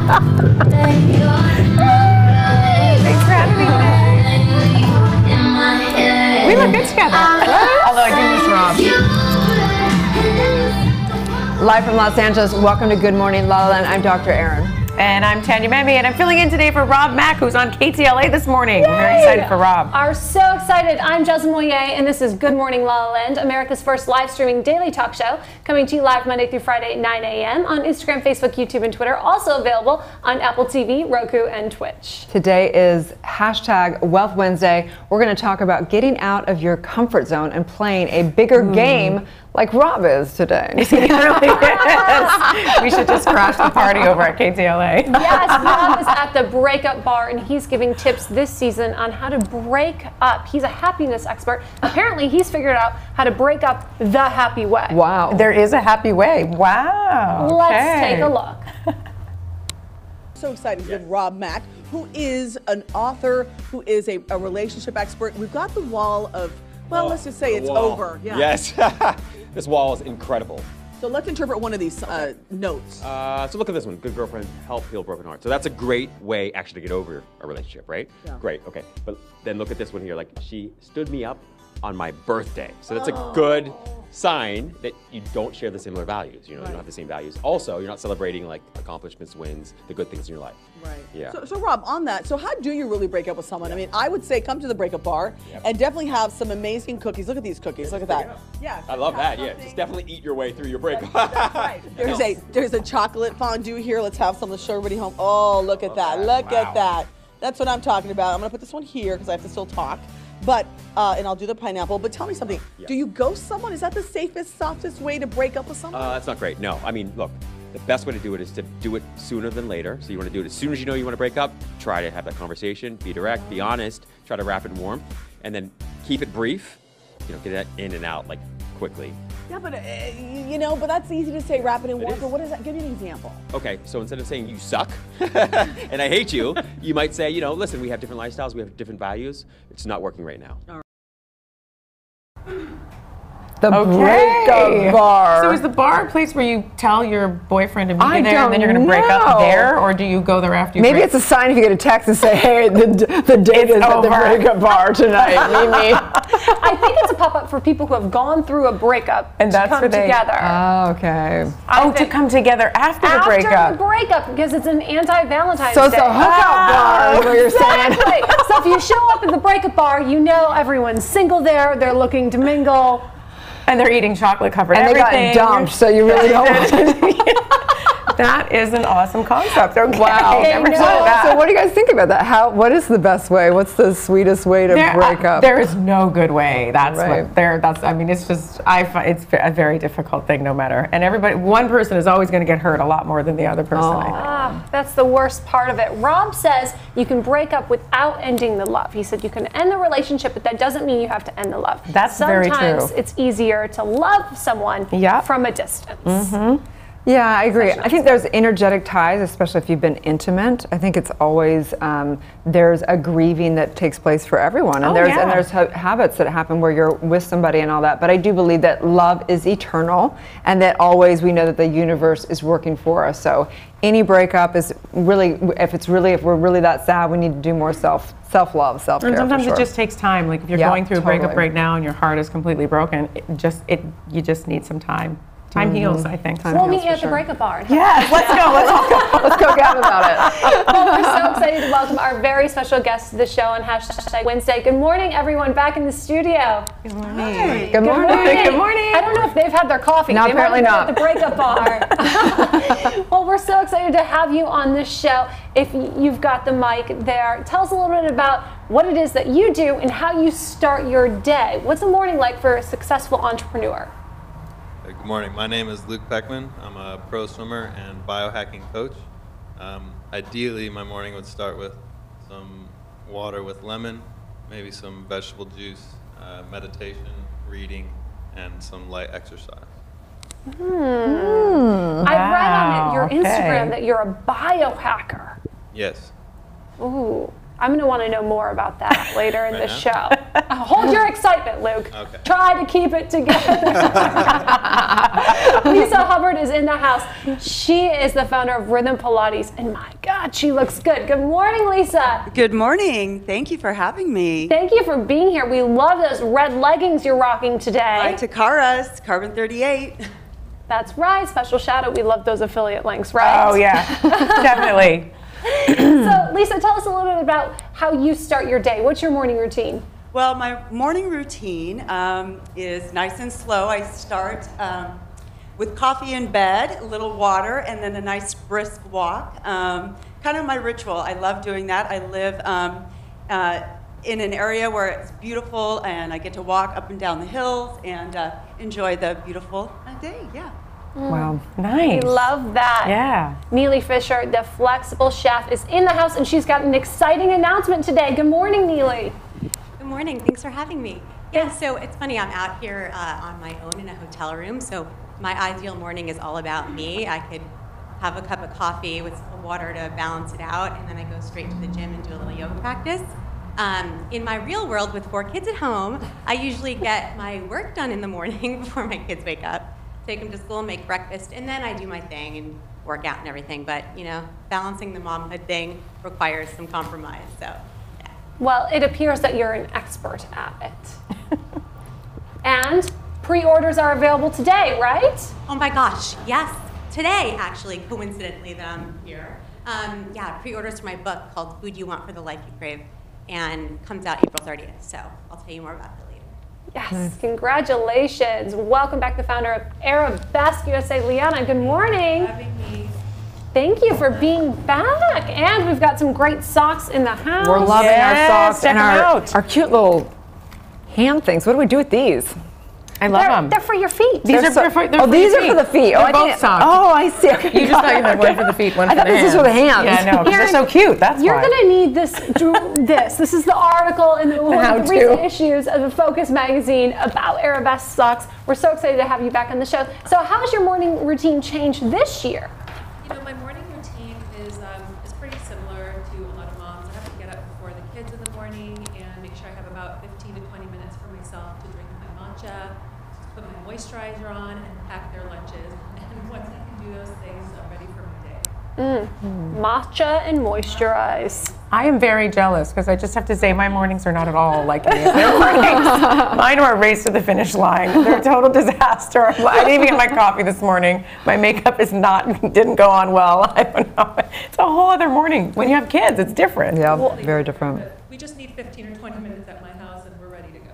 Thanks for having me today. We look good together. Although I do miss Rob. Live from Los Angeles, welcome to Good Morning La La Land. I'm Dr. Erin. And I'm Tanya Memby, and I'm filling in today for Rob Mack, who's on KTLA this morning. Yay! We're very excited for Rob. Are so excited. I'm Jasmine Moyer, and this is Good Morning La La Land, America's first live streaming daily talk show, coming to you live Monday through Friday at 9 a.m. on Instagram, Facebook, YouTube, and Twitter. Also available on Apple TV, Roku, and Twitch. Today is hashtag Wealth Wednesday. We're going to talk about getting out of your comfort zone and playing a bigger game like Rob is today. He really is. We should just crash the party over at KTLA. Yes, Rob is at the Breakup Bar, and he's giving tips this season on how to break up. He's a happiness expert. Apparently, he's figured out how to break up the happy way. Wow. There is a happy way. Wow. Let's take a look. So excited with Rob Mack, who is an author, who is a relationship expert. We've got the wall of, well, let's just say it's over. Yeah. Yes. This wall is incredible. So let's interpret one of these notes. So look at this one. Good girlfriend, help heal broken heart. So that's a great way actually to get over a relationship, right? Yeah. Great, okay. But then look at this one here. Like, she stood me up on my birthday. So that's a good sign that you don't share the similar values. You know, you don't have the same values. Also, you're not celebrating like accomplishments, wins, the good things in your life. Right. Yeah. So Rob, on that, so how do you really break up with someone? I mean, I would say come to the breakup bar and definitely have some amazing cookies. Look at these cookies. Look at that. Yeah. I love that. Yeah. Just definitely eat your way through your breakup. That's right. There's a chocolate fondue here. Let's have some to show everybody home. Oh, look at that. Look at that. That's what I'm talking about. I'm gonna put this one here because I have to still talk. But, and I'll do the pineapple, but tell me something. Do you ghost someone? Is that the safest, softest way to break up with someone? That's not great. No, I mean, look, the best way to do it is to do it sooner than later. So you want to do it as soon as you know you want to break up, try to have that conversation, be direct, be honest, try to wrap it in warmth, and then keep it brief, you know, get it in and out, like, quickly. Yeah, but, you know, but that's easy to say, wrap it in warmth, but what is that? Give me an example. Okay, so instead of saying you suck and I hate you, you might say, you know, listen, we have different lifestyles, we have different values. It's not working right now. All right. The breakup bar. So is the bar a place where you tell your boyfriend to meet you there don't and then you're going to break up there? Or do you go there after you Maybe it's a sign if you get a text and say, hey, the date is at the breakup bar tonight. Meet me. I think it's a pop-up for people who have gone through a breakup and that's to come together. Oh, okay. To come together after the breakup. After the breakup, because it's an anti-Valentine's Day. So it's a hookup bar, is what you're saying. So if you show up at the breakup bar, you know everyone's single there, they're looking to mingle. And they're eating chocolate covered and everything. They got dumped, so you really don't want to. That is an awesome concept. Okay. Wow. Never saw that. So what do you guys think about that? What is the best way? What's the sweetest way to break up? There is no good way. That's right. I mean, it's just, it's a very difficult thing no matter. And one person is always going to get hurt a lot more than the other person. That's the worst part of it. Rob says you can break up without ending the love. He said you can end the relationship, but that doesn't mean you have to end the love. That's very true. Sometimes it's easier to love someone from a distance. Mm-hmm. Yeah, I agree. I think there's energetic ties, especially if you've been intimate. I think it's always, there's a grieving that takes place for everyone. And there's habits that happen where you're with somebody and all that. But I do believe that love is eternal and that always we know that the universe is working for us. So any breakup is really, if we're really that sad, we need to do more self-love, self-care. And sometimes it just takes time. Like if you're going through a breakup right now and your heart is completely broken, you just need some time. Time heals, I think. We'll meet you at the breakup bar. Yes, let's go. Let's go gab about it. Well, we're so excited to welcome our very special guest to the show on hashtag Wednesday. Good morning, everyone, back in the studio. Good morning. Hi. Good morning. Good morning. I don't know if they've had their coffee. No, apparently not. At the breakup bar. Well, we're so excited to have you on this show. If you've got the mic there, tell us a little bit about what it is that you do and how you start your day. What's a morning like for a successful entrepreneur? Good morning. My name is Luke Peckman. I'm a pro swimmer and biohacking coach. Ideally, my morning would start with some water with lemon, maybe some vegetable juice, meditation, reading, and some light exercise. I read on your Instagram that you're a biohacker. Yes. Ooh. I'm going to want to know more about that later in the show. Hold your excitement, Luke. Okay. Try to keep it together. Lisa Hubbard is in the house. She is the founder of Rhythm Pilates, and my God, she looks good. Good morning, Lisa. Good morning. Thank you for having me. Thank you for being here. We love those red leggings you're rocking today. Hi, Takara's, Carbon 38. That's right. Special shout out. We love those affiliate links, right? Oh, yeah. Definitely. So, Lisa, tell us a little bit about how you start your day. What's your morning routine? Well, my morning routine is nice and slow. I start with coffee in bed, a little water, and then a nice brisk walk. Kind of my ritual. I love doing that. I live in an area where it's beautiful, and I get to walk up and down the hills and enjoy the beautiful day. Yeah. Wow. Nice. We love that. Yeah. Neely Fisher, the flexible chef, is in the house, and she's got an exciting announcement today. Good morning, Neely. Good morning. Thanks for having me. Yeah, so it's funny. I'm out here on my own in a hotel room, so my ideal morning is all about me. I could have a cup of coffee with some water to balance it out, and then I go straight to the gym and do a little yoga practice. In my real world with 4 kids at home, I usually get my work done in the morning before my kids wake up. Take them to school, make breakfast, and then I do my thing and work out and everything. But, you know, balancing the momhood thing requires some compromise, so, yeah. Well, it appears that you're an expert at it. And pre-orders are available today, right? Oh my gosh, yes. Today, actually, coincidentally, that I'm here. Yeah, pre-orders for my book called Food You Want for the Life You Crave, and comes out April 30th, so I'll tell you more about that later. Yes, congratulations. Welcome back, the founder of Arabesque USA, Liana. Good morning. Thank you for being back. And we've got some great socks in the house. We're loving our socks check and them out. our cute little hand things. What do we do with these? I love them. They're for your feet. These are for these are for the feet. They're both socks. Oh, I see. Okay. You just thought you had one for the feet, one I for the hands. thought this was for the hands. Yeah, no, because they're so cute. That's You're why. going to need this. This is the article in one of the recent issues of the Focus magazine about Arabesque socks. We're so excited to have you back on the show. So how has your morning routine changed this year? You know, my morning routine is pretty similar to a lot of moms. I have to get up before the kids in the morning and make sure I have about 15 to 20 minutes for myself to drink my matcha, put my moisturizer on, and pack their lunches. And once I can do those things, I'm ready for my day. Matcha and moisturize. I am very jealous because I just have to say my mornings are not at all like any of their mornings. Mine are a race to the finish line. They're a total disaster. I didn't even get my coffee this morning. My makeup didn't go on well. I don't know. It's a whole other morning. When you have kids, it's different. Yeah, very different. But we just need 15 or 20 minutes at my house and we're ready to go.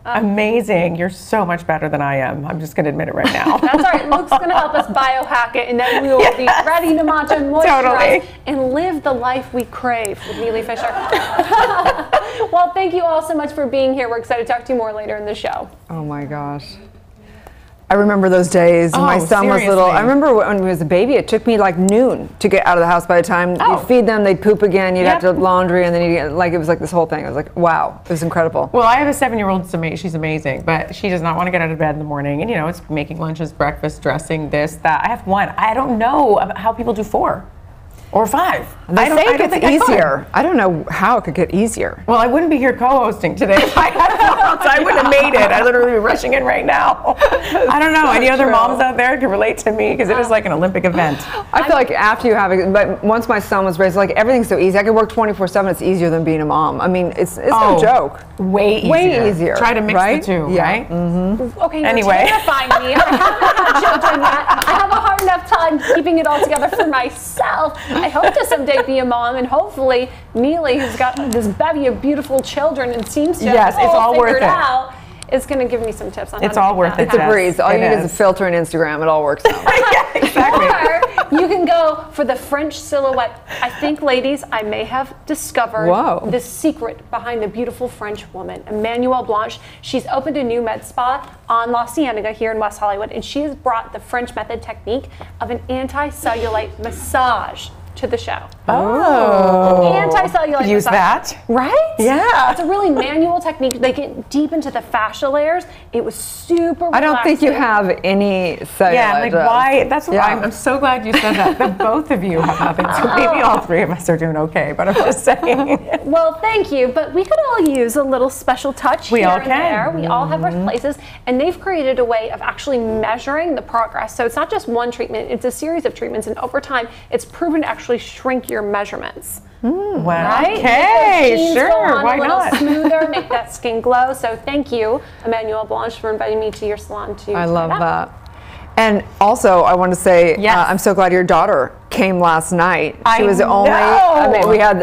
Amazing. You're so much better than I am. I'm just going to admit it right now. That's all right. Luke's going to help us biohack it, and then we will be ready to matcha and moisturize and live the life we crave with Neely Fisher. Well, thank you all so much for being here. We're excited to talk to you more later in the show. Oh my gosh. I remember those days. Oh, my son was little. seriously? I remember when he was a baby, it took me like noon to get out of the house. By the time you feed them, they'd poop again, you'd have to laundry, and then you get, like, it was like this whole thing. I was like, wow, it was incredible. Well, I have a 7-year-old, she's amazing, but she does not want to get out of bed in the morning. And, you know, it's making lunches, breakfast, dressing, this, that. I have 1. I don't know about how people do 4 or 5. They say it gets easier. I don't know how it could get easier. Well, I wouldn't be here co-hosting today if I had thoughts. I wouldn't have made it. I literally be rushing in right now. I don't know. Any other moms out there can relate to me because it is like an Olympic event. I feel like after you have it, but once my son was raised, like everything's so easy. I could work 24/7. It's easier than being a mom. I mean, it's no joke. Way easier. Way easier. Try to mix the two, right? Mm-hmm. Okay, you're Anyway. terrifying me. I haven't had children yet. I have a hard enough time keeping it all together for myself. I hope to someday be a mom, and hopefully Neely, who's got this bevy of beautiful children and seems to have it's all worth figured it. out, is going to give me some tips on It's how to all get worth that. it. It's a Yes, breeze. All you it need is a is. filter and Instagram. It all works out. Yeah, exactly. Or you can go for the French silhouette. I think, ladies, I may have discovered the secret behind the beautiful French woman, Emmanuelle Blanche. She's opened a new med spa on La Cienega here in West Hollywood, and she has brought the French method technique of an anti-cellulite massage to the show. Oh. Anti-cellulite Use massage. that. Right? Yeah. It's a really manual technique. They get deep into the fascia layers. It was super relaxing. I don't think you have any cellulite. Yeah, like why? That's why I'm so glad you said that. That both of you have nothing. So maybe all three of us are doing okay. But I'm just saying. Well, thank you. But we could all use a little special touch We here all and can. there. We all have our places, and they've created a way of actually measuring the progress. So it's not just one treatment; it's a series of treatments, and over time, it's proven to actually shrink your measurements. Wow. Right? Okay, Make those jeans sure. go on Why a little not? smoother, make that skin glow. So thank you, Emmanuel Blanche, for inviting me to your salon to I try love that. And also, I want to say, I'm so glad your daughter came last night. She was only, I mean, we had,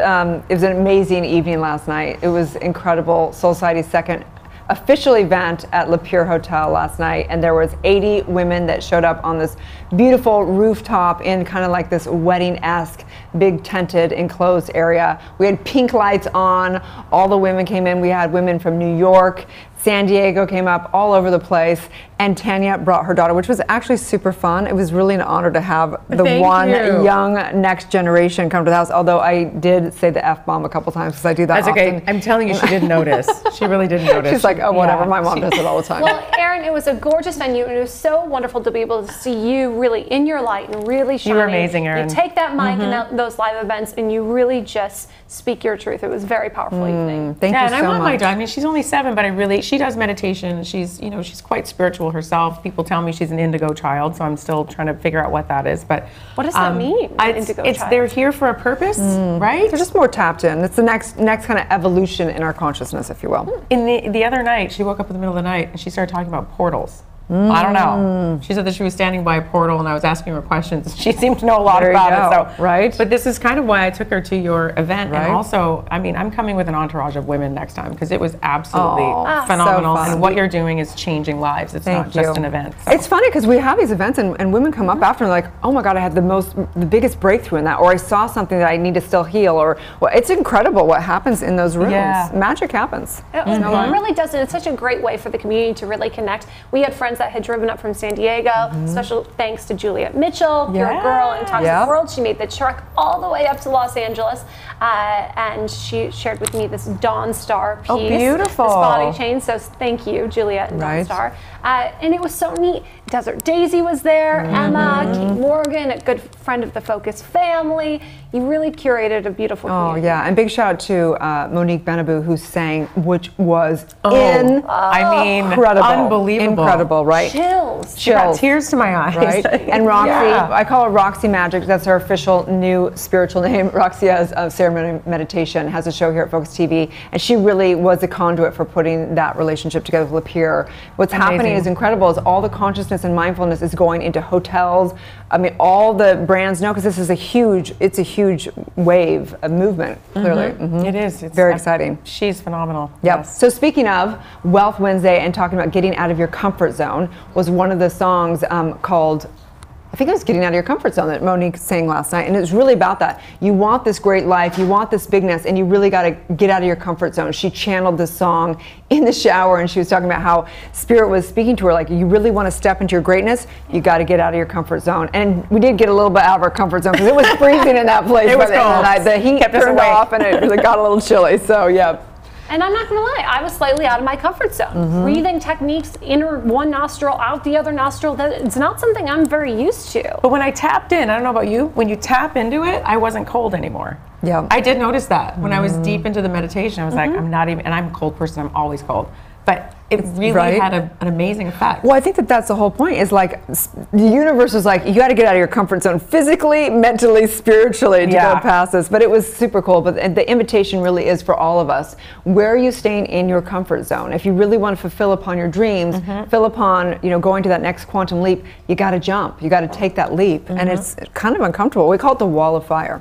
it was an amazing evening last night. It was incredible. Soul Society's second official event at Le Pure Hotel last night, and there was 80 women that showed up on this beautiful rooftop in kind of like this wedding-esque big tented enclosed area. We had pink lights on. All the women came in. We had women from New York, San Diego came up, all over the place, and Tanya brought her daughter, which was actually super fun. It was really an honor to have the young next generation come to the house, although I did say the F-bomb a couple times because I do that That's often. okay. I'm telling you, she didn't notice. She really didn't notice. She's like, oh, whatever. My mom does it all the time. Well, Erin, it was a gorgeous venue, and it was so wonderful to be able to see you really in your light and really shining. You were amazing, Erin. You take that mic in those live events, and you really just speak your truth. It was a very powerful evening. Thank you so much. And I want my daughter. I mean, she's only 7, but she does meditation. She's quite spiritual herself. People tell me she's an indigo child, so I'm still trying to figure out what that is. But what does that mean? Indigo child? They're here for a purpose, right? They're just more tapped in. It's the next kind of evolution in our consciousness, if you will. In the other night, she woke up in the middle of the night and she started talking about portals. I don't know. She said that she was standing by a portal and I was asking her questions. She seemed to know a lot about it. So, right. But this is kind of why I took her to your event. Right. And also, I mean, I'm coming with an entourage of women next time because it was absolutely phenomenal. So fun. And what you're doing is changing lives. It's not just an event. So. It's funny because we have these events and women come up after and like, oh my God, I had the biggest breakthrough in that, or I saw something that I need to still heal, or well, it's incredible what happens in those rooms. Yeah. Magic happens. It really does, and it's such a great way for the community to really connect. We had friends that had driven up from San Diego. Special thanks to Juliet Mitchell, Pure Girl and Toxic World. She made the trek all the way up to Los Angeles, and she shared with me this Dawn Star piece. Oh, beautiful. This body change. So thank you, Juliet and Dawn Star. And it was so neat. Desert Daisy was there, Emma, Kate Morgan, a good friend of the Focus family. You really curated a beautiful community. Oh yeah, and big shout out to Monique Benabou who sang, which was incredible, unbelievable, right? Chills. She got tears to my eyes. Right? And Roxy, I call her Roxy Magic. That's her official new spiritual name. Roxy has Ceremony Meditation, has a show here at Focus TV, and she really was a conduit for putting that relationship together with Lapierre. What's happening is incredible. Is all the consciousness and mindfulness is going into hotels. I mean, all the brands know because this is a huge wave, a movement. Clearly, it is. It's very exciting. She's phenomenal. Yep. Yes. So speaking of Wealth Wednesday and talking about getting out of your comfort zone, was one of the songs called, I think it was Getting Out of Your Comfort Zone, that Monique sang last night. And it was really about that. You want this great life, you want this bigness, and you really got to get out of your comfort zone. She channeled this song in the shower, and she was talking about how Spirit was speaking to her, like, you really want to step into your greatness, you got to get out of your comfort zone. And we did get a little bit out of our comfort zone because it was freezing in that place. It was cold. The heat kept turned off, and it really got a little chilly. So, yeah. And I'm not going to lie, I was slightly out of my comfort zone. Breathing techniques, inner one nostril, out the other nostril, it's not something I'm very used to. But when I tapped in, I don't know about you, when you tap into it, I wasn't cold anymore. Yeah. I did notice that. When I was deep into the meditation, I was like, I'm not even, and I'm a cold person, I'm always cold. But it really had an amazing effect. Well, I think that's the whole point, is like the universe is like, you got to get out of your comfort zone physically, mentally, spiritually to go past this. But it was super cool. But the invitation really is for all of us. Where are you staying in your comfort zone? If you really want to fulfill upon your dreams, fill upon, going to that next quantum leap, you got to jump. You got to take that leap. And it's kind of uncomfortable. We call it the wall of fire.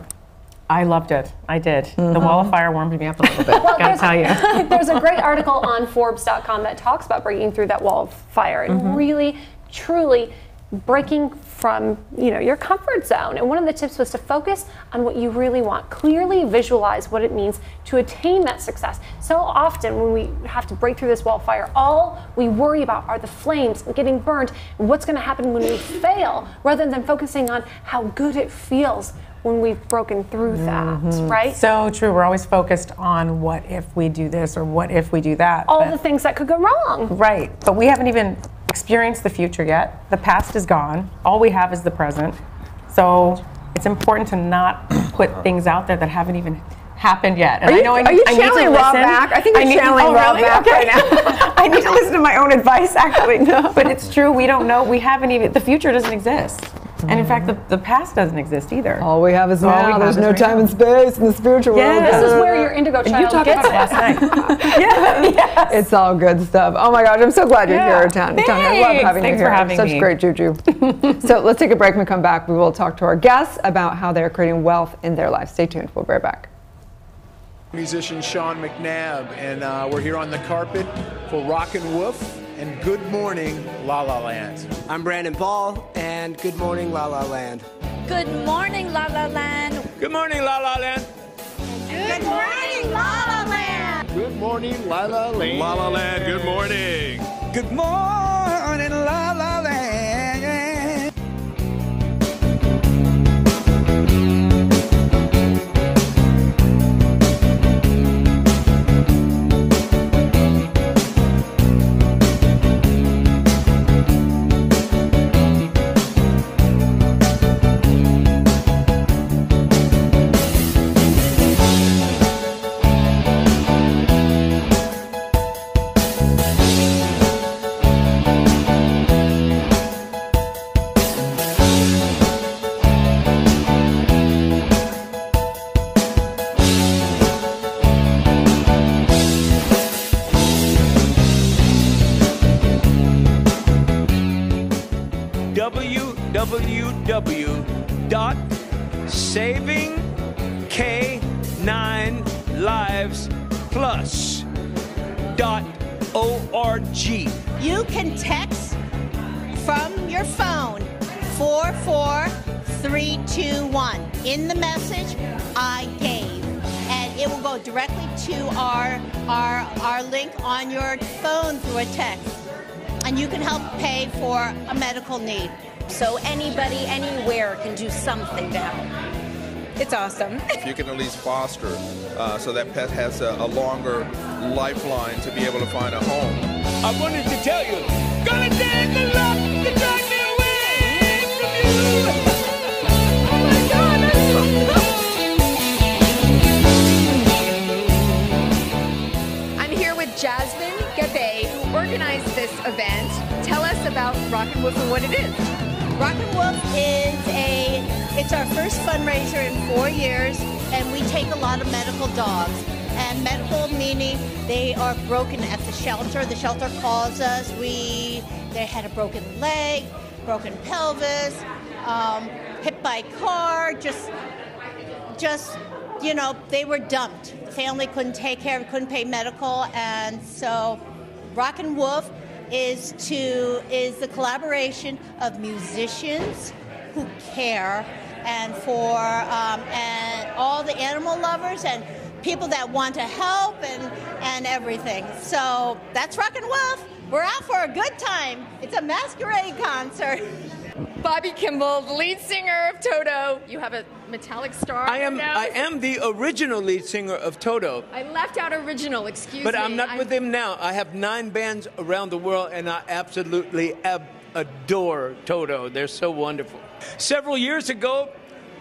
I loved it. I did. The wall of fire warmed me up a little bit. Gotta tell you. There's a great article on Forbes.com that talks about breaking through that wall of fire and really, truly breaking from your comfort zone. And one of the tips was to focus on what you really want. Clearly visualize what it means to attain that success. So often when we have to break through this wall of fire, all we worry about are the flames and getting burned and what's going to happen when we fail, rather than focusing on how good it feels when we've broken through that, right? So true. We're always focused on what if we do this or what if we do that. All the things that could go wrong. Right. But we haven't even experienced the future yet. The past is gone. All we have is the present. So it's important to not put things out there that haven't even happened yet. And Are you channeling Rob back? I think you're channeling Rob back right now. I need to listen to my own advice, actually. No. But it's true. We don't know. We haven't even. The future doesn't exist. And in fact, the past doesn't exist either. All we have is now. There's no time and space in the spiritual world. This is where your indigo child you talked gets about it last night. Yes. It's all good stuff. Oh my gosh, I'm so glad you're here, Tanya. I love having you here. Thanks for having Such me. great juju. So let's take a break. When we come back, we will talk to our guests about how they're creating wealth in their life. Stay tuned. We'll be right back. Musician Sean McNabb, and we're here on the carpet for Rockin' Wolf and Good Morning La La Land. I'm Brandon Ball, and good morning, La La Land. Good morning, La La Land. Good morning, La La Land. Good morning, La La Land. Good morning, La La Land. La La Land, good morning. Good morning, La La Land. www.savingk9livesplus.org. You can text from your phone 44321. In the message, I gave. And it will go directly to our link on your phone through a text. And you can help pay for a medical need. So anybody, anywhere can do something to help. It's awesome. If you can at least foster so that pet has a longer lifeline to be able to find a home. I wanted to tell you, gonna take the love to drag me away from you. Oh my God, that's so cool. I'm here with Jasmine Gabe, who organized this event. Tell us about Rockin' Wolf and what it is. Rockin' Wolf is it's our first fundraiser in 4 years, and we take a lot of medical dogs. And medical meaning they are broken at the shelter. The shelter calls us. They had a broken leg, broken pelvis, hit by a car, just they were dumped. The family couldn't take care of it, couldn't pay medical, and so Rockin' Wolf is the collaboration of musicians who care, and for and all the animal lovers and people that want to help and everything. So that's Rockin' Wolf. We're out for a good time. It's a masquerade concert. Bobby Kimball, the lead singer of Toto. You have a metallic star. I am the original lead singer of Toto. I left out original, excuse me. But I'm not with him now. I have 9 bands around the world, and I absolutely adore Toto. They're so wonderful. Several years ago,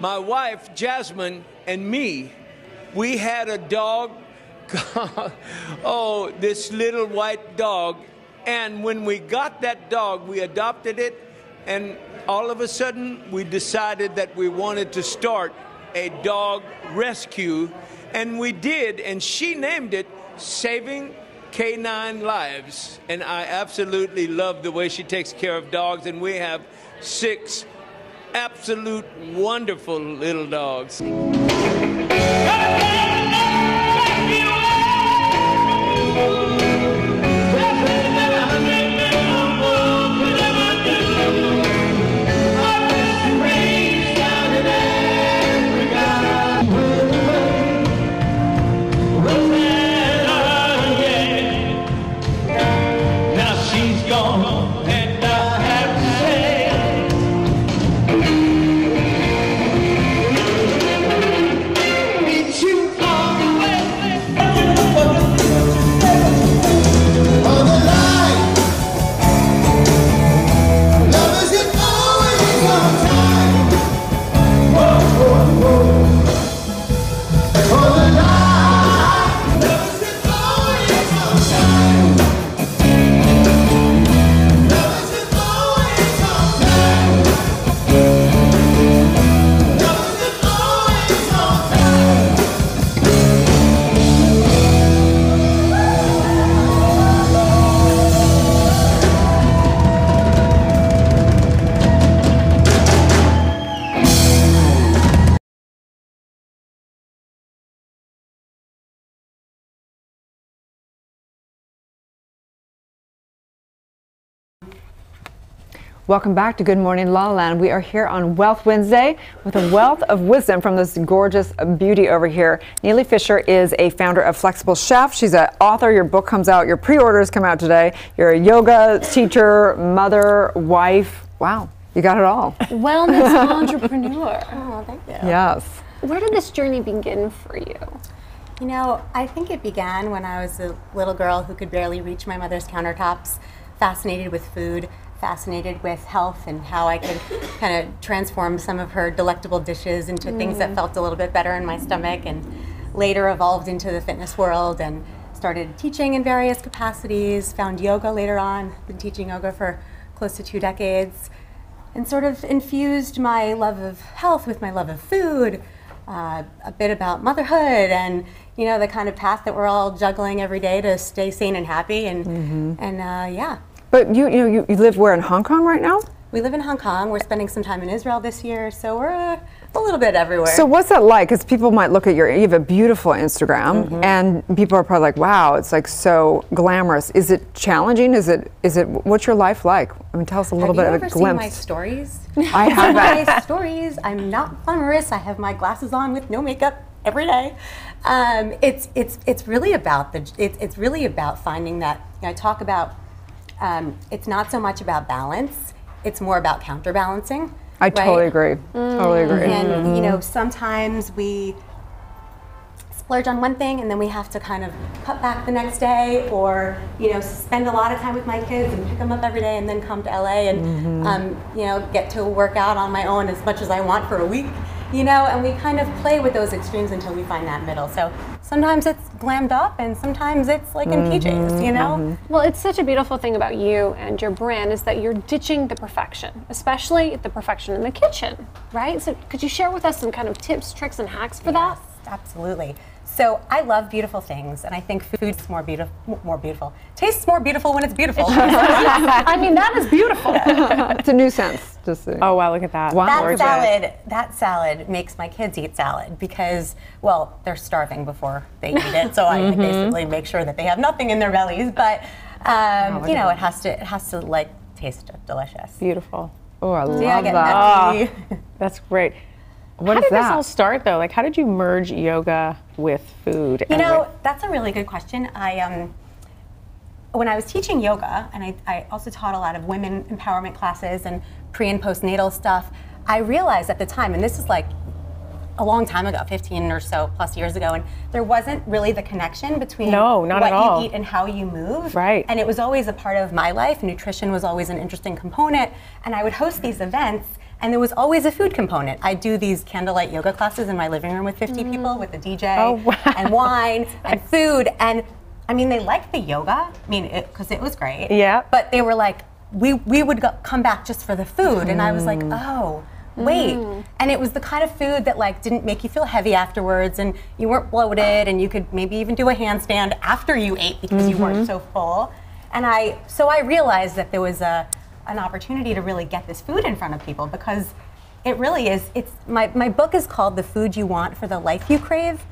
my wife, Jasmine, and me, we had a dog, this little white dog. And when we got that dog, we adopted it, and all of a sudden, we decided that we wanted to start a dog rescue, and we did, and she named it Saving K9 Lives. And I absolutely love the way she takes care of dogs, and we have 6 absolute wonderful little dogs. Welcome back to Good Morning La La Land. We are here on Wealth Wednesday with a wealth of wisdom from this gorgeous beauty over here. Neely Fisher is a founder of Flexible Chef. She's an author. Your book comes out. Your pre-orders come out today. You're a yoga teacher, mother, wife. Wow, you got it all. Wellness entrepreneur. Oh, thank you. Yes. Where did this journey begin for you? You know, I think it began when I was a little girl who could barely reach my mother's countertops, fascinated with food, fascinated with health and how I could kind of transform some of her delectable dishes into things that felt a little bit better in my stomach, and later evolved into the fitness world and started teaching in various capacities, found yoga later on, been teaching yoga for close to 2 decades, and sort of infused my love of health with my love of food, a bit about motherhood, and you know, the kind of path that we're all juggling every day to stay sane and happy, and yeah. But you live where, in Hong Kong right now? We live in Hong Kong. We're spending some time in Israel this year, so we're a little bit everywhere. So what's that like? Because people might look at you have a beautiful Instagram, and people are probably like, wow, it's like so glamorous. Is it challenging? Is it? What's your life like? I mean, tell us a little bit of a glimpse. Have you ever seen my stories? I haven't. My stories. I'm not glamorous. I have my glasses on with no makeup every day. It's really about it's really about finding that. You know, I talk about. It's not so much about balance, it's more about counterbalancing. I totally agree. Totally agree. And you know, sometimes we splurge on one thing and then we have to kind of cut back the next day, or you know, spend a lot of time with my kids and pick them up every day and then come to LA and you know, get to work out on my own as much as I want for a week. You know, and we kind of play with those extremes until we find that middle. So sometimes it's glammed up and sometimes it's like in PJs, you know? Well, it's such a beautiful thing about you and your brand is that you're ditching the perfection, especially the perfection in the kitchen, right? So could you share with us some kind of tips, tricks, and hacks for that? Absolutely. So I love beautiful things, and I think food's more beautiful. Tastes more beautiful when it's beautiful. I mean, that is beautiful. It's a new sense. Oh wow, look at that. Wow. That salad makes my kids eat salad because, well, they're starving before they eat it. So I basically make sure that they have nothing in their bellies. But you know, it has to like taste delicious. Beautiful. Oh, I love that. That's great. What how is did this all start, though? Like, how did you merge yoga with food? You know, that's a really good question. When I was teaching yoga, and I also taught a lot of women empowerment classes and pre and postnatal stuff, I realized at the time, and this is like a long time ago, 15 or so plus years ago, and there wasn't really the connection between what you eat and how you move. Right. And it was always a part of my life. Nutrition was always an interesting component, and I would host these events, and there was always a food component. I do these candlelight yoga classes in my living room with 50 people with a DJ and wine and food. And I mean, they liked the yoga, I mean, because it was great. Yeah. But they were like, we would come back just for the food. And I was like, oh, wait. And it was the kind of food that like didn't make you feel heavy afterwards, and you weren't bloated, and you could maybe even do a handstand after you ate because you weren't so full. And so I realized that there was an opportunity to really get this food in front of people, because it really is, my book is called The Food You Want for the Life You Crave,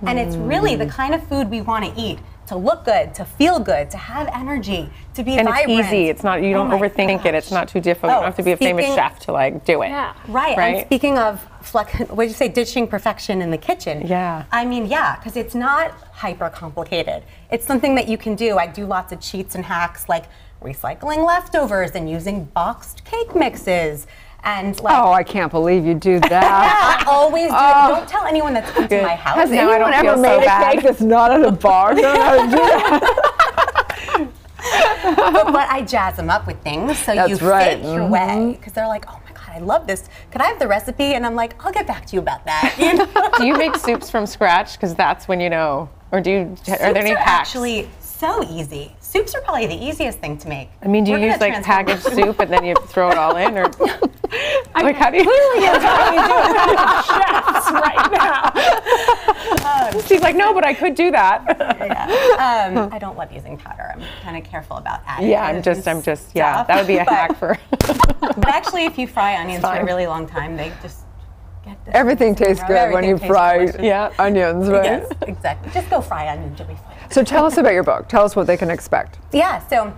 and it's really the kind of food we want to eat to look good, to feel good, to have energy, to be vibrant. And it's easy. It's not, you don't overthink it. It's not too difficult. You don't have to be a famous chef to like do it. Yeah. Right. And speaking of, what did you say, ditching perfection in the kitchen? Yeah. I mean, yeah, because it's not hyper complicated. It's something that you can do. I do lots of cheats and hacks, like recycling leftovers and using boxed cake mixes. And like, oh, I can't believe you do that. Yeah, I always do it. Don't tell anyone that's come to my house. Has anyone ever made a cake that's not at a bar? Don't know how to do that. But I jazz them up with things so you fit your way. Because they're like, oh my God, I love this. Could I have the recipe? And I'm like, I'll get back to you about that. You know? Do you make soups from scratch? Because that's when you know. Or are there any hacks? Actually, so easy. Soups are probably the easiest thing to make. I mean, do you use like packaged soup and then you throw it all in, or like how do you? Clearly, chefs right now. She's like, no, but I could do that. Yeah. I don't love using powder. I'm kind of careful about adding. Yeah, I'm just. Yeah, that would be a hack for. But actually, if you fry onions for a really long time, they just get this. Everything tastes good when you fry onions, right? Yes, exactly. Just go fry onions, you'll be fine. So tell us about your book. Tell us what they can expect. Yeah, so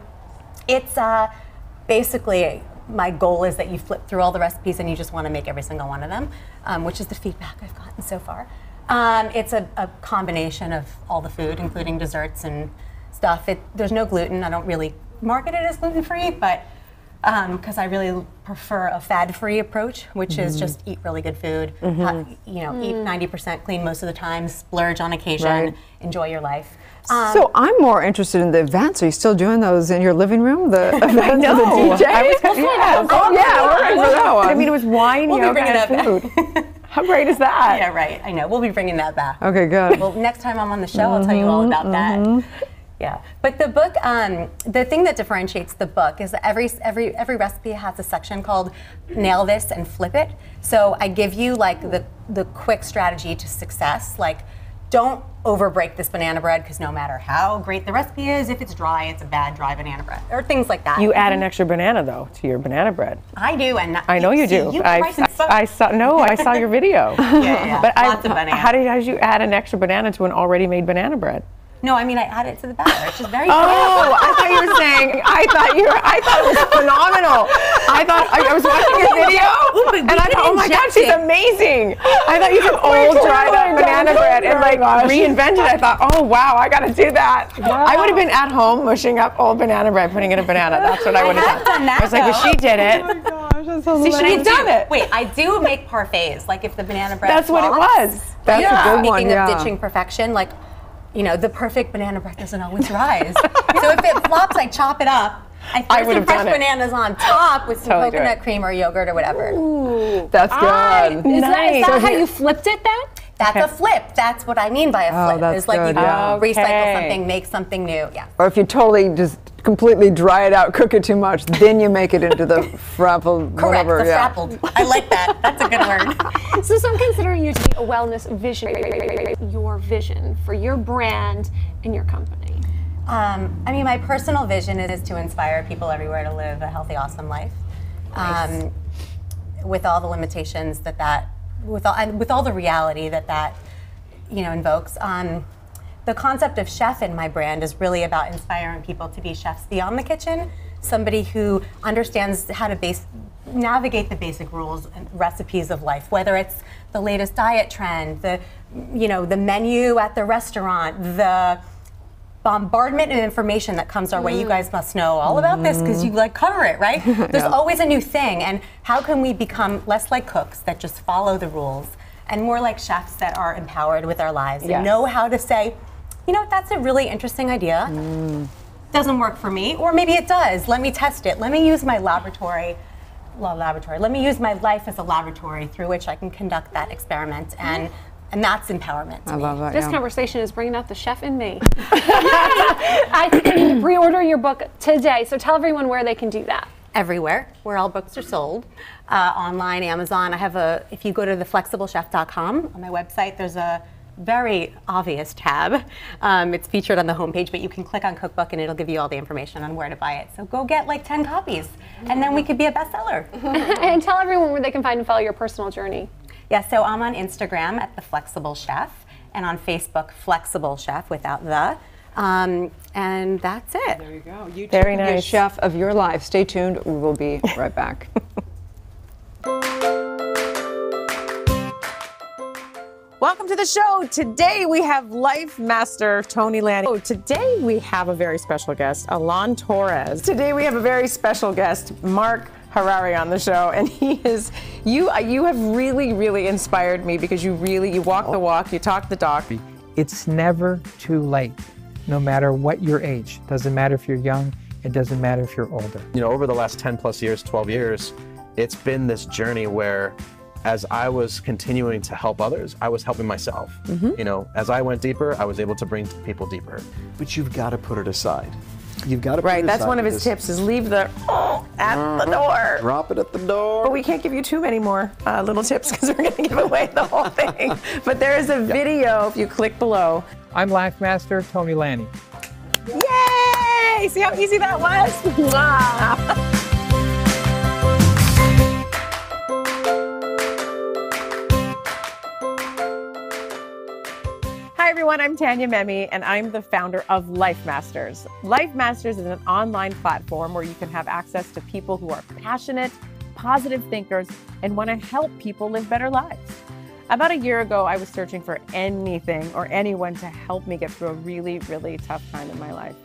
it's basically my goal is that you flip through all the recipes and you just want to make every single one of them, which is the feedback I've gotten so far. It's a combination of all the food, including desserts and stuff. There's no gluten. I don't really market it as gluten-free, but because I really prefer a fad-free approach, which is just eat really good food, eat 90% clean most of the time, splurge on occasion, enjoy your life. So I'm more interested in the events. Are you still doing those in your living room? The events with the DJ? We're ready for that one. I mean, it was wine, yoga, and food. How great is that? Yeah, right. I know. We'll be bringing that back. Okay, good. Well, next time I'm on the show, I'll tell you all about that. Yeah, but the book, the thing that differentiates the book is that every recipe has a section called Nail This and Flip It. So I give you like the quick strategy to success. Like, don't overbreak this banana bread because no matter how great the recipe is, if it's dry, it's a bad dry banana bread, or things like that. You add an extra banana though to your banana bread. I do, and I know you do. I saw your video. Yeah. But lots of banana. How did you add an extra banana to an already made banana bread? No, I mean I add it to the batter. It's just very. I thought you were saying. I thought it was phenomenal. I was watching your video, and I thought, oh my God, she's amazing. I thought you took old dried up banana bread and like reinvented it. I thought, oh wow, I got to do that. Wow. I would have been at home mushing up old banana bread, putting in a banana. That's what I would have done. That, I was like, well, she did it. Oh my gosh, that's so See, she's done it. Wait, I do make parfaits. Like if the banana bread. That's flops, what it was. That's a good one. Speaking of ditching perfection, like. The perfect banana bread doesn't always rise. So if it flops, I chop it up. I throw some fresh bananas on top with some coconut cream or yogurt or whatever. Ooh, that's good. Is that how you flipped it then? That's a flip. That's what I mean by a flip. That's it's like good, you yeah. recycle something, make something new. Yeah. Or if you totally just completely dry it out, cook it too much, then you make it into the frapple, Correct, whatever. the frappled. I like that. That's a good word. So some consider you to be a wellness visionary. Your vision for your brand and your company. I mean, my personal vision is to inspire people everywhere to live a healthy, awesome life. Nice. With all the limitations with all the reality that invokes. The concept of chef in my brand is really about inspiring people to be chefs beyond the kitchen, somebody who understands how to navigate the basic rules and recipes of life, whether it's the latest diet trend, the menu at the restaurant, the bombardment of information that comes our way. You guys must know all about this because you cover it, right? There's always a new thing, and how can we become less like cooks that just follow the rules and more like chefs that are empowered with our lives and know how to say, that's a really interesting idea. Doesn't work for me, or maybe it does. Let me test it. Let me use my laboratory. Let me use my life as a laboratory through which I can conduct that experiment, and that's empowerment to me. Love that, This conversation is bringing out the chef in me. I think I need to pre-order your book today, so tell everyone where they can do that. Everywhere, where all books are sold. Online, Amazon. If you go to theflexiblechef.com, on my website, there's a very obvious tab. It's featured on the homepage, but you can click on cookbook and it'll give you all the information on where to buy it. So go get 10 copies, and then we could be a bestseller. And tell everyone where they can find and follow your personal journey. Yeah, so I'm on Instagram at The Flexible Chef, and on Facebook, Flexible Chef without the. And that's it. There you go. You Very be a nice. chef of your life. Stay tuned. We will be right back. Welcome to the show. Today we have Life Master Tony Lanny. Today we have a very special guest, Alan Torres. Today we have a very special guest, Mark Harari, on the show, and he is you have really inspired me because you walk the walk, you talk the talk. It's never too late, no matter what your age. Doesn't matter if you're young, it doesn't matter if you're older. Over the last 10 plus years, 12 years, it's been this journey where as I was continuing to help others, I was helping myself. As I went deeper, I was able to bring people deeper. But you've got to put it aside. You've got to put it aside. That's one of his tips, is leave the at the door. Drop it at the door. But we can't give you too many more little tips because we're going to give away the whole thing. But there is a video if you click below. I'm Life Master Tony Lanny. Yay! See how easy that was? Wow. Hi everyone, I'm Tanya Memi and I'm the founder of Life Masters. Life Masters is an online platform where you can have access to people who are passionate, positive thinkers, and want to help people live better lives. About a year ago, I was searching for anything or anyone to help me get through a really, really tough time in my life.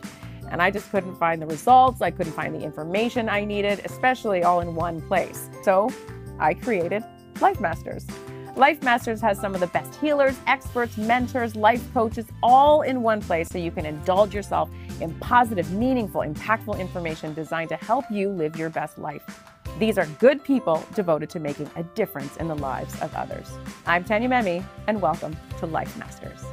And I just couldn't find the results. I couldn't find the information I needed, especially all in one place. So I created Life Masters. Life Masters has some of the best healers, experts, mentors, life coaches, all in one place so you can indulge yourself in positive, meaningful, impactful information designed to help you live your best life. These are good people devoted to making a difference in the lives of others. I'm Tanya Memi, and welcome to Life Masters.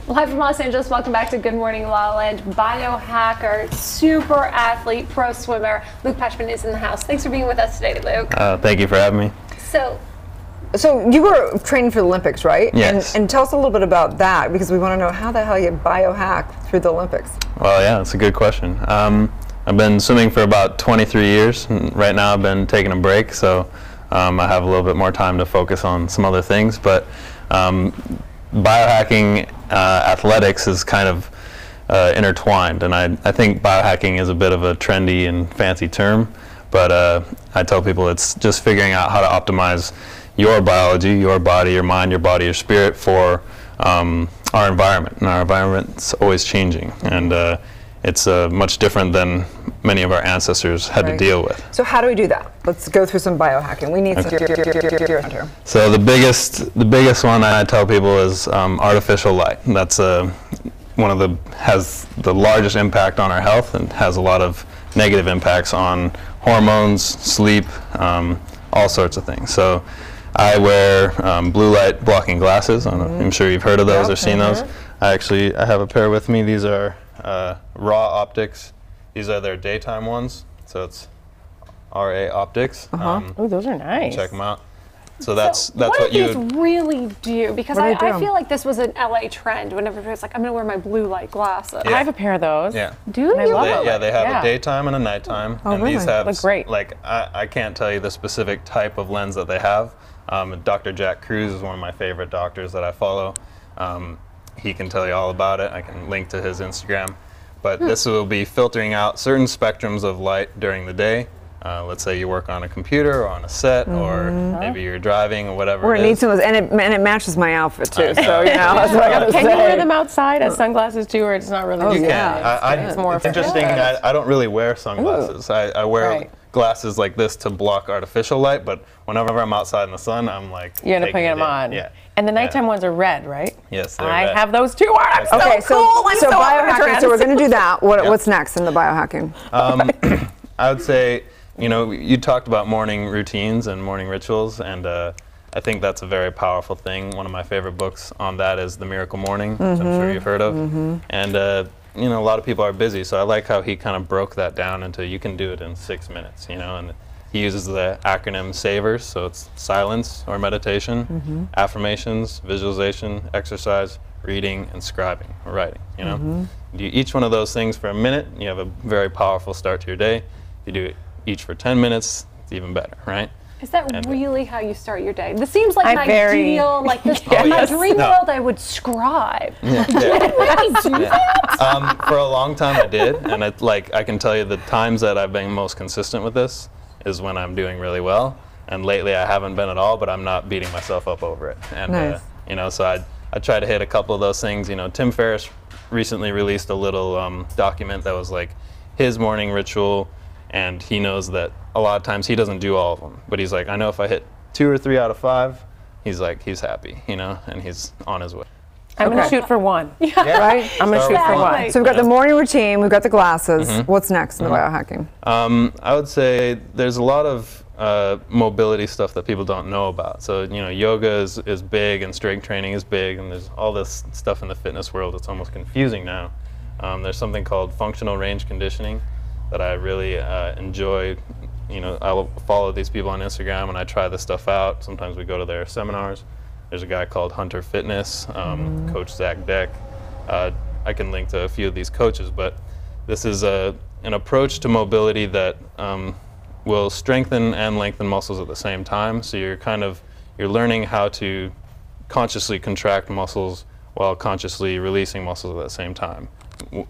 Live from Los Angeles, welcome back to Good Morning LaLaLand. Biohacker, super athlete, pro swimmer, Luke Pashman is in the house. Thanks for being with us today, Luke. Thank you for having me. So you were training for the Olympics, right? Yes. And tell us a little bit about that, because we want to know how the hell you biohack through the Olympics. Well, yeah, that's a good question. I've been swimming for about 23 years. And right now I've been taking a break, so I have a little bit more time to focus on some other things. But biohacking athletics is kind of intertwined, and I think biohacking is a bit of a trendy and fancy term, but I tell people it's just figuring out how to optimize your biology, your body, your mind, your body, your spirit for our environment. And our environment's always changing, and it's much different than many of our ancestors had to deal with. So how do we do that? Let's go through some biohacking. We need some here. So the biggest one I tell people is artificial light. That's has the largest impact on our health and has a lot of negative impacts on hormones, sleep, all sorts of things. So I wear blue light blocking glasses. I'm sure you've heard of those or seen those. I have a pair with me. These are Raw Optics. These are their daytime ones, so it's RA Optics. Oh, those are nice. Check them out. So that's what what do you these really do? Because I feel like this was an LA trend when everybody's like, I'm gonna wear my blue light glasses. I have a pair of those. Yeah. Do you? They have a daytime and a nighttime. Oh, and really? these have Look great. like I can't tell you the specific type of lens that they have. Dr. Jack Cruz is one of my favorite doctors that I follow. He can tell you all about it. I can link to his Instagram. But this will be filtering out certain spectrums of light during the day. Let's say you work on a computer or on a set, or maybe you're driving or whatever. Or it needs some, and it matches my outfit too. So that's what I gotta say. Can you wear them outside as sunglasses too, or it's not really? You can. It's interesting. I don't really wear sunglasses. I wear glasses like this to block artificial light, but whenever I'm outside in the sun, I'm like. You end up putting them on. Yeah. And the nighttime ones are red, right? Yes, they're I red. have those too. I'm so cool. I'm so so biohacking. So we're going to do that. What's next in the biohacking? I would say, you talked about morning routines and morning rituals, and I think that's a very powerful thing. One of my favorite books on that is The Miracle Morning, which I'm sure you've heard of. And a lot of people are busy, so I like how he kind of broke that down into you can do it in 6 minutes, and he uses the acronym SAVERS, so it's silence or meditation, affirmations, visualization, exercise, reading, and scribing or writing. You do each one of those things for a minute, you have a very powerful start to your day. If you do it each for 10 minutes, it's even better, right? Is that really how you start your day? This seems like an ideal, like this. In my dream world, I would scribe. Yeah. For a long time I did, and I can tell you the times that I've been most consistent with this is when I'm doing really well, and lately I haven't been at all, but I'm not beating myself up over it. And so I try to hit a couple of those things. Tim Ferriss recently released a little document that was like his morning ritual, and he knows that a lot of times he doesn't do all of them, but he's like, I know if I hit 2 or 3 out of 5, he's happy, and he's on his way. I'm going to shoot for 1. Right? I'm going to shoot for 1. So we've got the morning routine, we've got the glasses. What's next in the biohacking? I would say there's a lot of mobility stuff that people don't know about. So, yoga is big, and strength training is big, and there's all this stuff in the fitness world that's almost confusing now. There's something called functional range conditioning that I really enjoy. I'll follow these people on Instagram and I try this stuff out. Sometimes we go to their seminars. There's a guy called Hunter Fitness, Coach Zach Deck. I can link to a few of these coaches, but this is an approach to mobility that will strengthen and lengthen muscles at the same time. So you're learning how to consciously contract muscles while consciously releasing muscles at the same time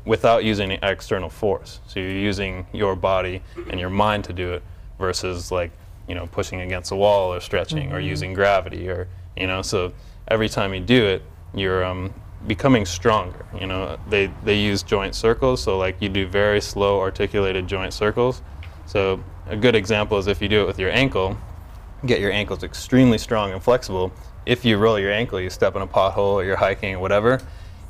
without using external force. So you're using your body and your mind to do it versus like, pushing against a wall or stretching or using gravity or, so every time you do it, you're becoming stronger. They use joint circles, so like you do very slow articulated joint circles. So a good example is if you do it with your ankle, get your ankles extremely strong and flexible. If you roll your ankle, you step in a pothole or you're hiking or whatever,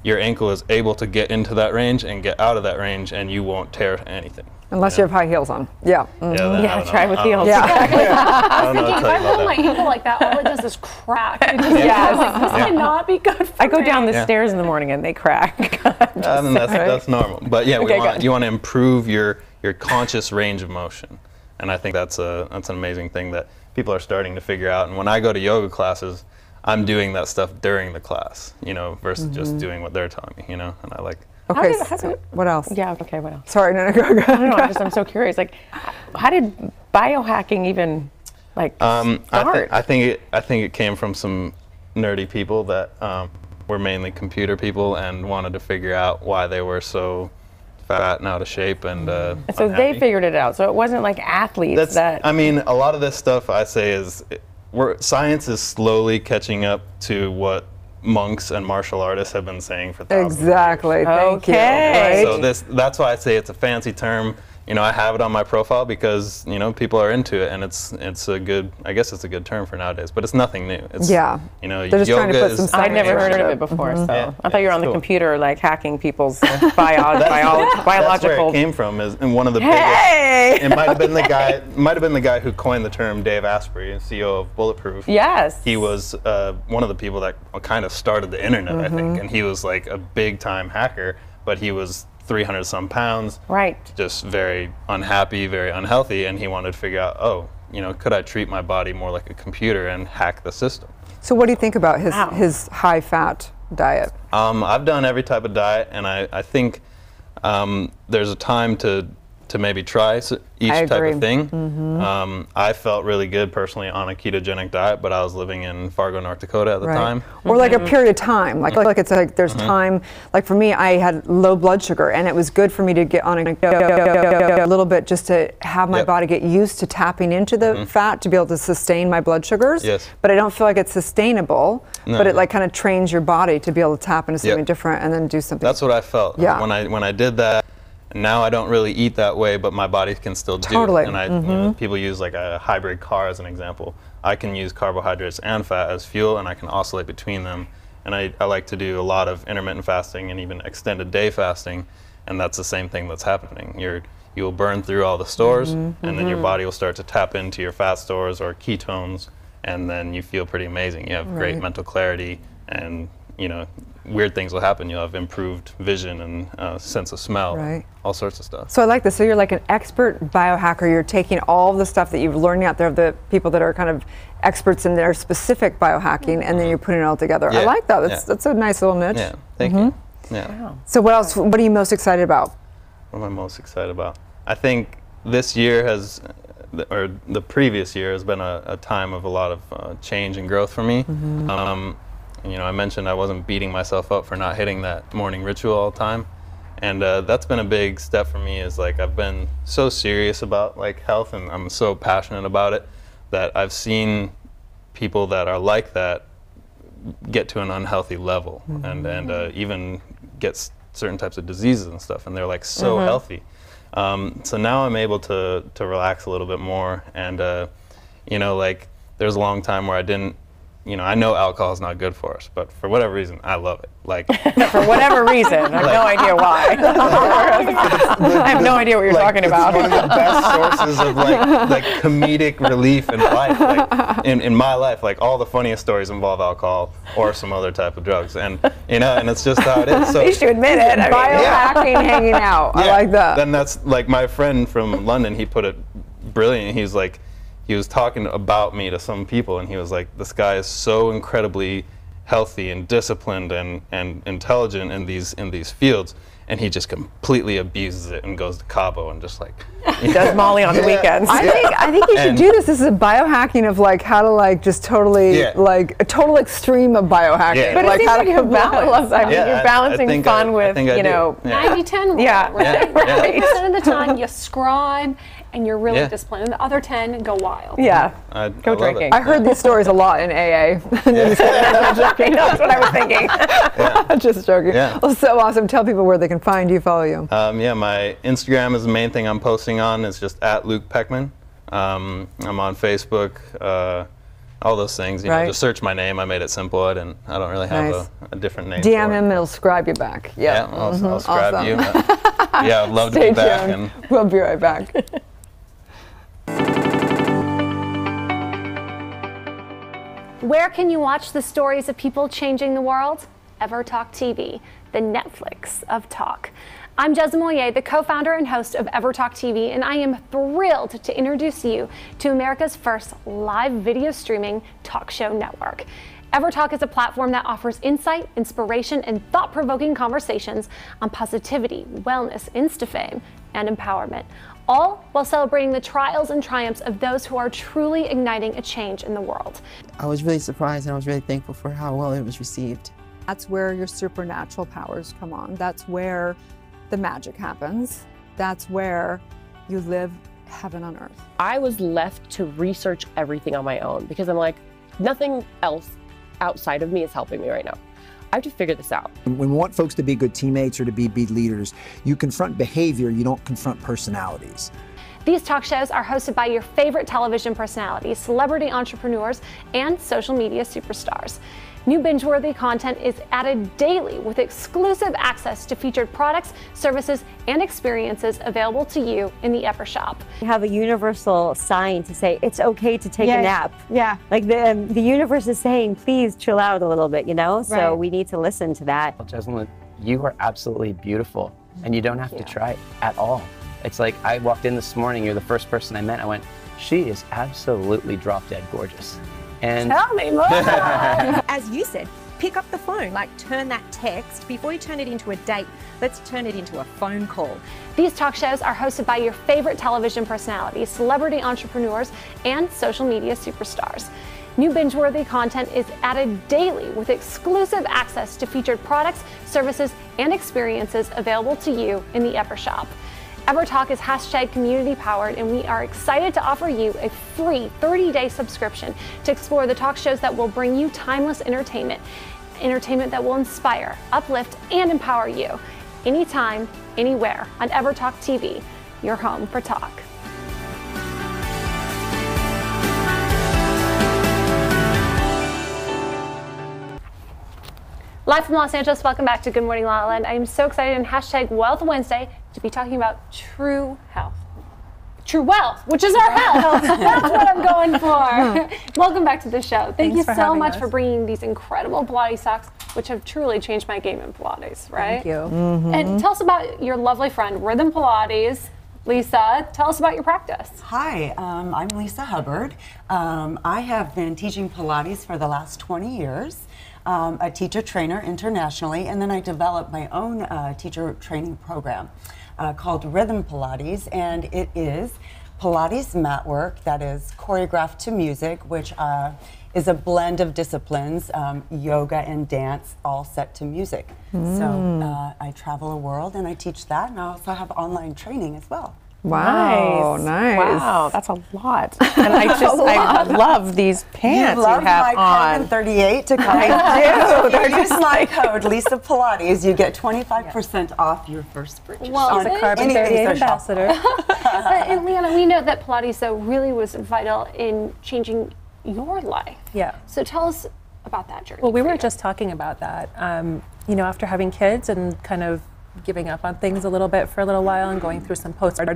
your ankle is able to get into that range and get out of that range, and you won't tear anything. Unless you have high heels on. Yeah. Yeah, try with heels. Yeah. I was thinking, if I hold my ankle like that, all it does is crack. It just, this might not be good for I go me. down the stairs in the morning and they crack. That's normal. But yeah, you want to improve your conscious range of motion, and I think that's an amazing thing that people are starting to figure out. And when I go to yoga classes, I'm doing that stuff during the class, versus just doing what they're telling me, and I like. Okay, what else? Yeah, okay, what else? Sorry, no, go. I don't know, I'm so curious. Like, how did biohacking even, start? I think it came from some nerdy people that were mainly computer people and wanted to figure out why they were so fat and out of shape and so unhappy. they figured it out. So it wasn't like athletes I mean, a lot of this stuff I say is, science is slowly catching up to what monks and martial artists have been saying for thousands of years. Exactly. Thank you. Right. So that's why I say it's a fancy term. I have it on my profile because people are into it, and it's a good. I guess it's a good term for nowadays, but it's nothing new. It's, they're just trying to put some. I'd never heard of it before, so I thought you were on the computer like hacking people's biological. That's where it came from. Is and one of the biggest. It might have been the guy. Might have been the guy who coined the term, Dave Asprey, CEO of Bulletproof. Yes. He was one of the people that kind of started the internet, I think, and he was like a big time hacker, but he was 300 some pounds, right? Just very unhappy, very unhealthy, and he wanted to figure out, could I treat my body more like a computer and hack the system? So what do you think about his high fat diet? I've done every type of diet, and I think there's a time to maybe try each type of thing. I felt really good personally on a ketogenic diet, but I was living in Fargo, North Dakota at the time. Or like a period of time, like it's like there's time. Like for me, I had low blood sugar, and it was good for me to get on a little bit just to have my body get used to tapping into the fat to be able to sustain my blood sugars. Yes. But I don't feel like it's sustainable. No. But it like kind of trains your body to be able to tap into something different and then do something. That's what I felt. Yeah. When I did that. Now I don't really eat that way, but my body can still do it. And people use like a hybrid car as an example. I can use carbohydrates and fat as fuel, and I can oscillate between them. And I like to do a lot of intermittent fasting and even extended day fasting, and that's the same thing that's happening. You'll burn through all the stores, and then your body will start to tap into your fat stores or ketones, and then you feel pretty amazing. You have great mental clarity, and weird things will happen. You'll have improved vision and sense of smell, all sorts of stuff. So I like this. So you're like an expert biohacker. You're taking all the stuff that you've learned out there, the people that are kind of experts in their specific biohacking, and then you're putting it all together. I like that. That's a nice little niche. Yeah, thank you. Yeah. Wow. So what else? What are you most excited about? What am I most excited about? I think this year or the previous year has been a time of a lot of change and growth for me. I mentioned I wasn't beating myself up for not hitting that morning ritual all the time, and that's been a big step for me. Is like I've been so serious about like health, and I'm so passionate about it that I've seen people that are like that get to an unhealthy level and even get certain types of diseases and stuff, and they're like so healthy. So now I'm able to relax a little bit more, and like there's a long time where I didn't. I know alcohol is not good for us, but for whatever reason, I love it. Like for whatever reason, I have no idea why. I have no idea what you're talking about. It's one of the best sources of like comedic relief in life. Like in my life, like all the funniest stories involve alcohol or some other type of drugs, and and it's just how it is. So you should admit it. Biohacking, hanging out. I like that. Then that's like my friend from London. He put it brilliant. He's like. He was talking about me to some people, and he was like, this guy is so incredibly healthy and disciplined and intelligent in these fields, and he just completely abuses it and goes to Cabo and just like he does Molly on the weekends. I think you should do this. This is a biohacking of like how to like just totally like a total extreme of biohacking. Yeah. But like it seems like you balance. I mean, you're balancing fun with, you know, 90-10 rule. Yeah, Right? right. 90% of the time you scribe and you're really disciplined, and the other 10 go wild. Yeah, go drinking. I heard these stories a lot in AA. I'm joking. That's what I was thinking. Just joking. Yeah. Well, so awesome. Tell people where they can find you, follow you. Yeah, my Instagram is the main thing I'm posting on. It's just at Luke Peckman. I'm on Facebook, all those things. You know, just search my name. I made it simple. I don't really have a different name. DM him, he'll scribe you back. Yeah, I'll scribe awesome. you. Yeah, I'd love to be back. And we'll be right back. Where can you watch the stories of people changing the world? EverTalk TV, the Netflix of talk. I'm Jezza Moyer, the co-founder and host of EverTalk TV, and I am thrilled to introduce you to America's first live video streaming talk show network. EverTalk is a platform that offers insight, inspiration, and thought-provoking conversations on positivity, wellness, Insta-fame, and empowerment, all while celebrating the trials and triumphs of those who are truly igniting a change in the world. I was really surprised and I was really thankful for how well it was received. That's where your supernatural powers come on. That's where the magic happens. That's where you live heaven on earth. I was left to research everything on my own because I'm like, nothing else outside of me is helping me right now. I have to figure this out. When we want folks to be good teammates or to be leaders, you confront behavior, you don't confront personalities. These talk shows are hosted by your favorite television personalities, celebrity entrepreneurs, and social media superstars. New binge-worthy content is added daily with exclusive access to featured products, services, and experiences available to you in the Ever Shop. We have a universal sign to say it's okay to take a nap. Yeah. Like the universe is saying, please chill out a little bit, you know? So Right. we need to listen to that. Jessalyn, you are absolutely beautiful, and you don't have to try at all. It's like I walked in this morning, you're the first person I met, I went, she is absolutely drop dead gorgeous. And Tell me more. As you said, pick up the phone, like turn that text, before you turn it into a date, let's turn it into a phone call. These talk shows are hosted by your favorite television personalities, celebrity entrepreneurs, and social media superstars. New binge-worthy content is added daily with exclusive access to featured products, services, and experiences available to you in the Ever Shop. EverTalk is #community powered, and we are excited to offer you a free 30-day subscription to explore the talk shows that will bring you timeless entertainment that will inspire, uplift, and empower you anytime, anywhere on EverTalk TV, your home for talk. Live from Los Angeles, welcome back to Good Morning La La Land. I am so excited in #Wealth Wednesday to be talking about true health. True wealth, which is our health. That's what I'm going for. Welcome back to the show. Thank you so much for bringing these incredible Pilates socks, which have truly changed my game in Pilates, right? Thank you. And tell us about your lovely friend, Rhythm Pilates. Lisa, tell us about your practice. Hi, I'm Lisa Hubbard. I have been teaching Pilates for the last 20 years. A teacher trainer internationally, and then I developed my own teacher training program called Rhythm Pilates, and it is Pilates mat work that is choreographed to music, which is a blend of disciplines, yoga and dance, all set to music. So I travel the world and I teach that, and I also have online training as well. Wow, nice. Wow, that's a lot. And I love these pants you have my on. Carbon 38 to come. I do. They're Use just my like code Lisa Pilates. You get 25% off your first purchase. Well, on the Carbon 38 ambassador. And Leanna, we know that Pilates though really was vital in changing your life. Yeah. So tell us about that journey. Well, we were just talking about that. You know, after having kids and kind of giving up on things a little bit for a little while and going through some posts. And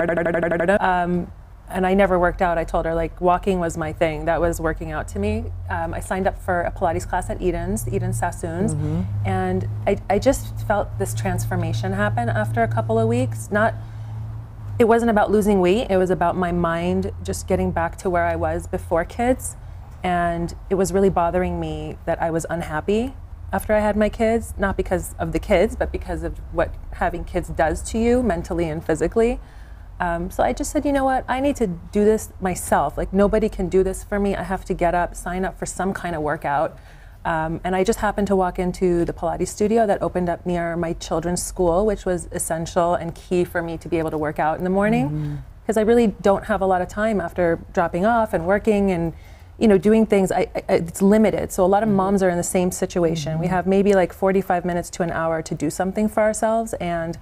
I never worked out. I told her like walking was my thing. That was working out to me. I signed up for a Pilates class at Eden's Sassoons, and I just felt this transformation happen after a couple of weeks. It wasn't about losing weight. It was about my mind just getting back to where I was before kids. And it was really bothering me that I was unhappy after I had my kids, not because of the kids, but because of what having kids does to you mentally and physically. So I just said, you know what, I need to do this myself. Like, nobody can do this for me. I have to get up, sign up for some kind of workout. And I just happened to walk into the Pilates studio that opened up near my children's school, which was essential and key for me to be able to work out in the morning. Because I really don't have a lot of time after dropping off and working and, you know, doing things. It's limited. So a lot of moms are in the same situation. We have maybe like 45 minutes to an hour to do something for ourselves, and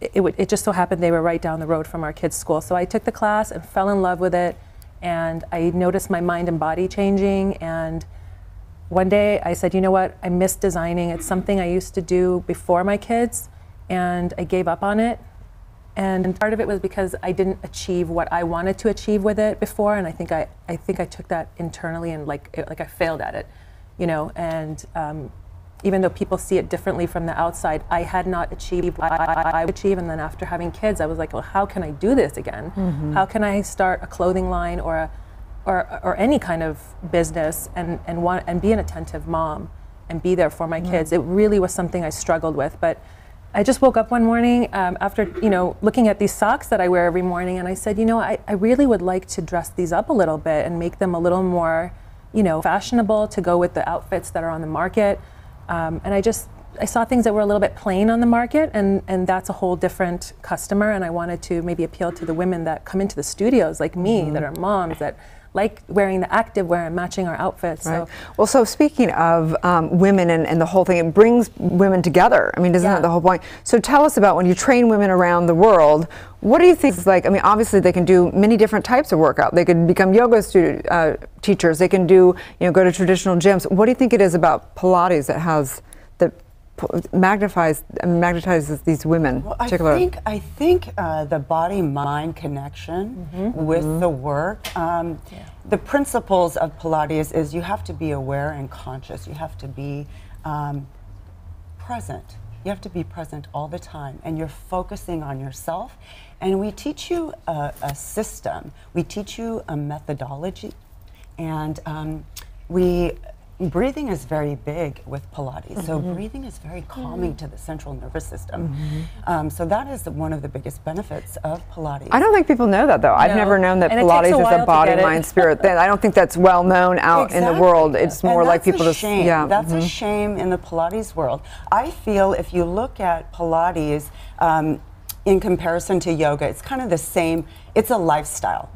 it just so happened they were right down the road from our kids' school. So I took the class and fell in love with it, and I noticed my mind and body changing. And one day I said, you know what, I miss designing. It's something I used to do before my kids, and I gave up on it. And part of it was because I didn't achieve what I wanted to achieve with it before, and I think I took that internally and like I failed at it, you know. And even though people see it differently from the outside, I had not achieved what I would achieve. And then after having kids, I was like, well, how can I do this again? How can I start a clothing line or any kind of business and be an attentive mom and be there for my kids? It really was something I struggled with. But I just woke up one morning after, you know, looking at these socks that I wear every morning, and I said, you know, I really would like to dress these up a little bit and make them a little more, you know, fashionable to go with the outfits that are on the market. And I saw things that were a little bit plain on the market, and that's a whole different customer, and I wanted to maybe appeal to the women that come into the studios like me, that are moms, that like wearing the active wear and matching our outfits. Right. Well, so speaking of women and the whole thing, it brings women together. I mean, isn't that the whole point? So tell us about when you train women around the world, what do you think is like, I mean, obviously they can do many different types of workout. They could become yoga teachers. They can do, you know, go to traditional gyms. What do you think it is about Pilates that has, that magnetizes these women? Well, I think the body-mind connection with the work. The principles of Pilates is you have to be aware and conscious. You have to be present. You have to be present all the time, and you're focusing on yourself. And we teach you a system. We teach you a methodology, and breathing is very big with Pilates. So breathing is very calming to the central nervous system. So that is one of the biggest benefits of Pilates. I don't think people know that, though. I've never known that Pilates is a body, mind, spirit thing. I don't think that's well known out in the world. It's more like people just, That's a shame in the Pilates world. I feel if you look at Pilates in comparison to yoga, it's kind of the same. It's a lifestyle.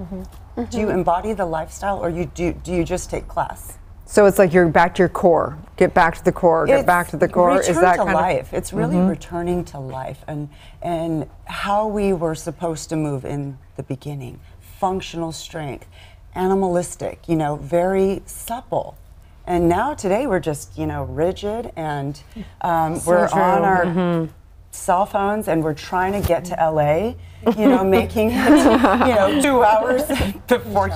Do you embody the lifestyle, or do you just take class? So it's like you're back to your core. Get back to the core. Get back to the core. Return is that to kind life. of? It's really returning to life and how we were supposed to move in the beginning. Functional strength, animalistic. You know, very supple. And now today we're just, you know, rigid, and we're on our cell phones, and we're trying to get to LA. You know, making it, you know, 2 hours before,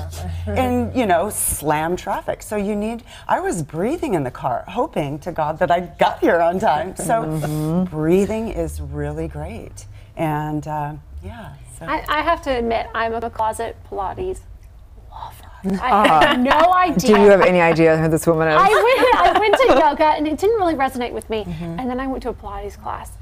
and, you know, slam traffic. So I was breathing in the car, hoping to God that I got here on time. So breathing is really great. And yeah. So. I have to admit, I'm a closet Pilates lover. I have no idea. Do you have any idea who this woman is? I went to yoga, and it didn't really resonate with me. And then I went to a Pilates class.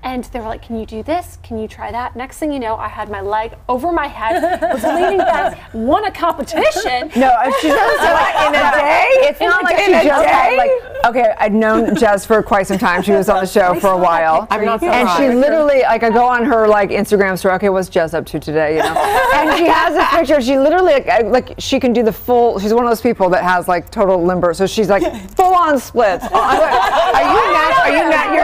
And they were like, can you do this? Can you try that? Next thing you know, I had my leg over my head, was leaning back, won a competition. No, she does that in a day? It's not like she just had, like, okay, I'd known Jess for quite some time. She was on the show for a while. I'm not and she literally, like, I go on her, like, Instagram story, okay, what's Jess up to today, you know? And she has this picture, she literally, like, she can do the full, she's one of those people that has, like, total limber, so she's, like, full-on splits. You're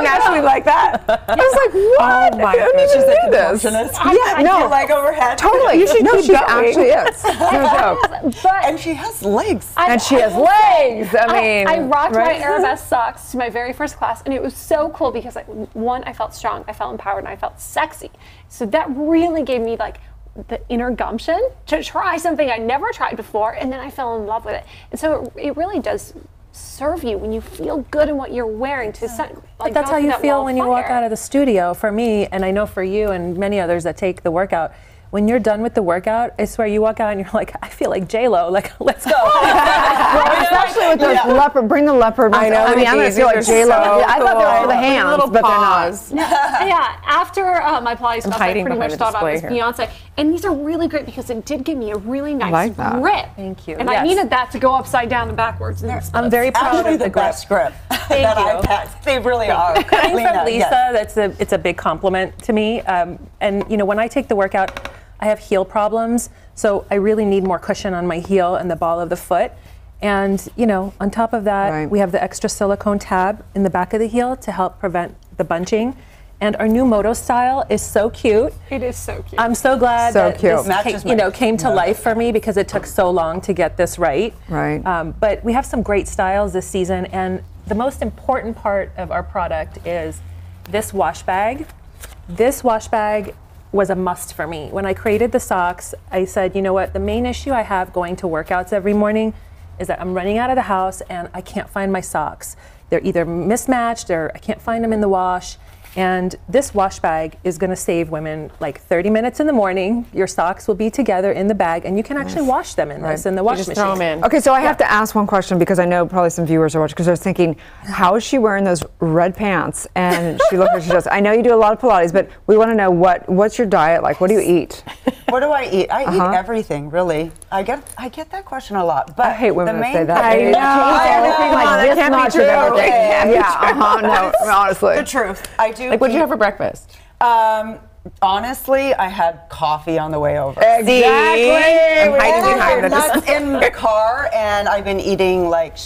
naturally like that? I was like, what? Oh my goodness. She's like this. Yeah, no, leg overhead. Totally. You should keep she going. actually is. No joke. And she has legs. And she has legs. I mean, I rocked my Arabesque socks to my very first class, and it was so cool because, one, I felt strong, I felt empowered, and I felt sexy. So that really gave me, like, the inner gumption to try something I never tried before, and then I fell in love with it. And so it really does serve you when you feel good in what you're wearing. But that's how you feel when you walk out of the studio. For me, and I know for you and many others that take the workout, when you're done with the workout, I swear you walk out and you're like, I feel like J-Lo, like, let's go. Well, especially with those leopard, bring the leopard. I know. I mean, I'm going to feel like J-Lo. I thought they were for the hands, little but paws. they're not. Yeah, after my Pilates class, I hiding pretty much behind thought the I was display Beyonce. And these are really great because it did give me a really nice like that. grip. Thank you. And I needed that to go upside down and backwards. I'm very proud of the best grip Thank that you. I've had. They really are. Coming Lena, from Lisa, yes. it's a big compliment to me. And you know, when I take the workout, I have heel problems, so I really need more cushion on my heel and the ball of the foot. And you know, on top of that, we have the extra silicone tab in the back of the heel to help prevent the bunching. And our new Moto style is so cute. It is so cute. I'm so glad So that cute. this came to life for me because it took so long to get this right. Right. But we have some great styles this season, and the most important part of our product is this wash bag. This wash bag was a must for me. When I created the socks, I said, you know what, the main issue I have going to workouts every morning is that I'm running out of the house and I can't find my socks. They're either mismatched or I can't find them in the wash. And this wash bag is going to save women like 30 minutes in the morning. Your socks will be together in the bag, and you can actually wash them in this in the wash machine. Throw them in. Okay, so I have to ask one question because I know probably some viewers are watching because they're thinking, how is she wearing those red pants? And she looks like she does. I know you do a lot of Pilates, but we want to know what's your diet like? What do you eat? What do I eat? I eat everything, really. I get that question a lot. But I hate women the that main say that. thing- Like this much of everything. No, honestly. The truth. I do. Like, what'd you have for breakfast? Honestly, I had coffee on the way over. Exactly. I'm hiding behind And the nuts in the car, and I've been eating like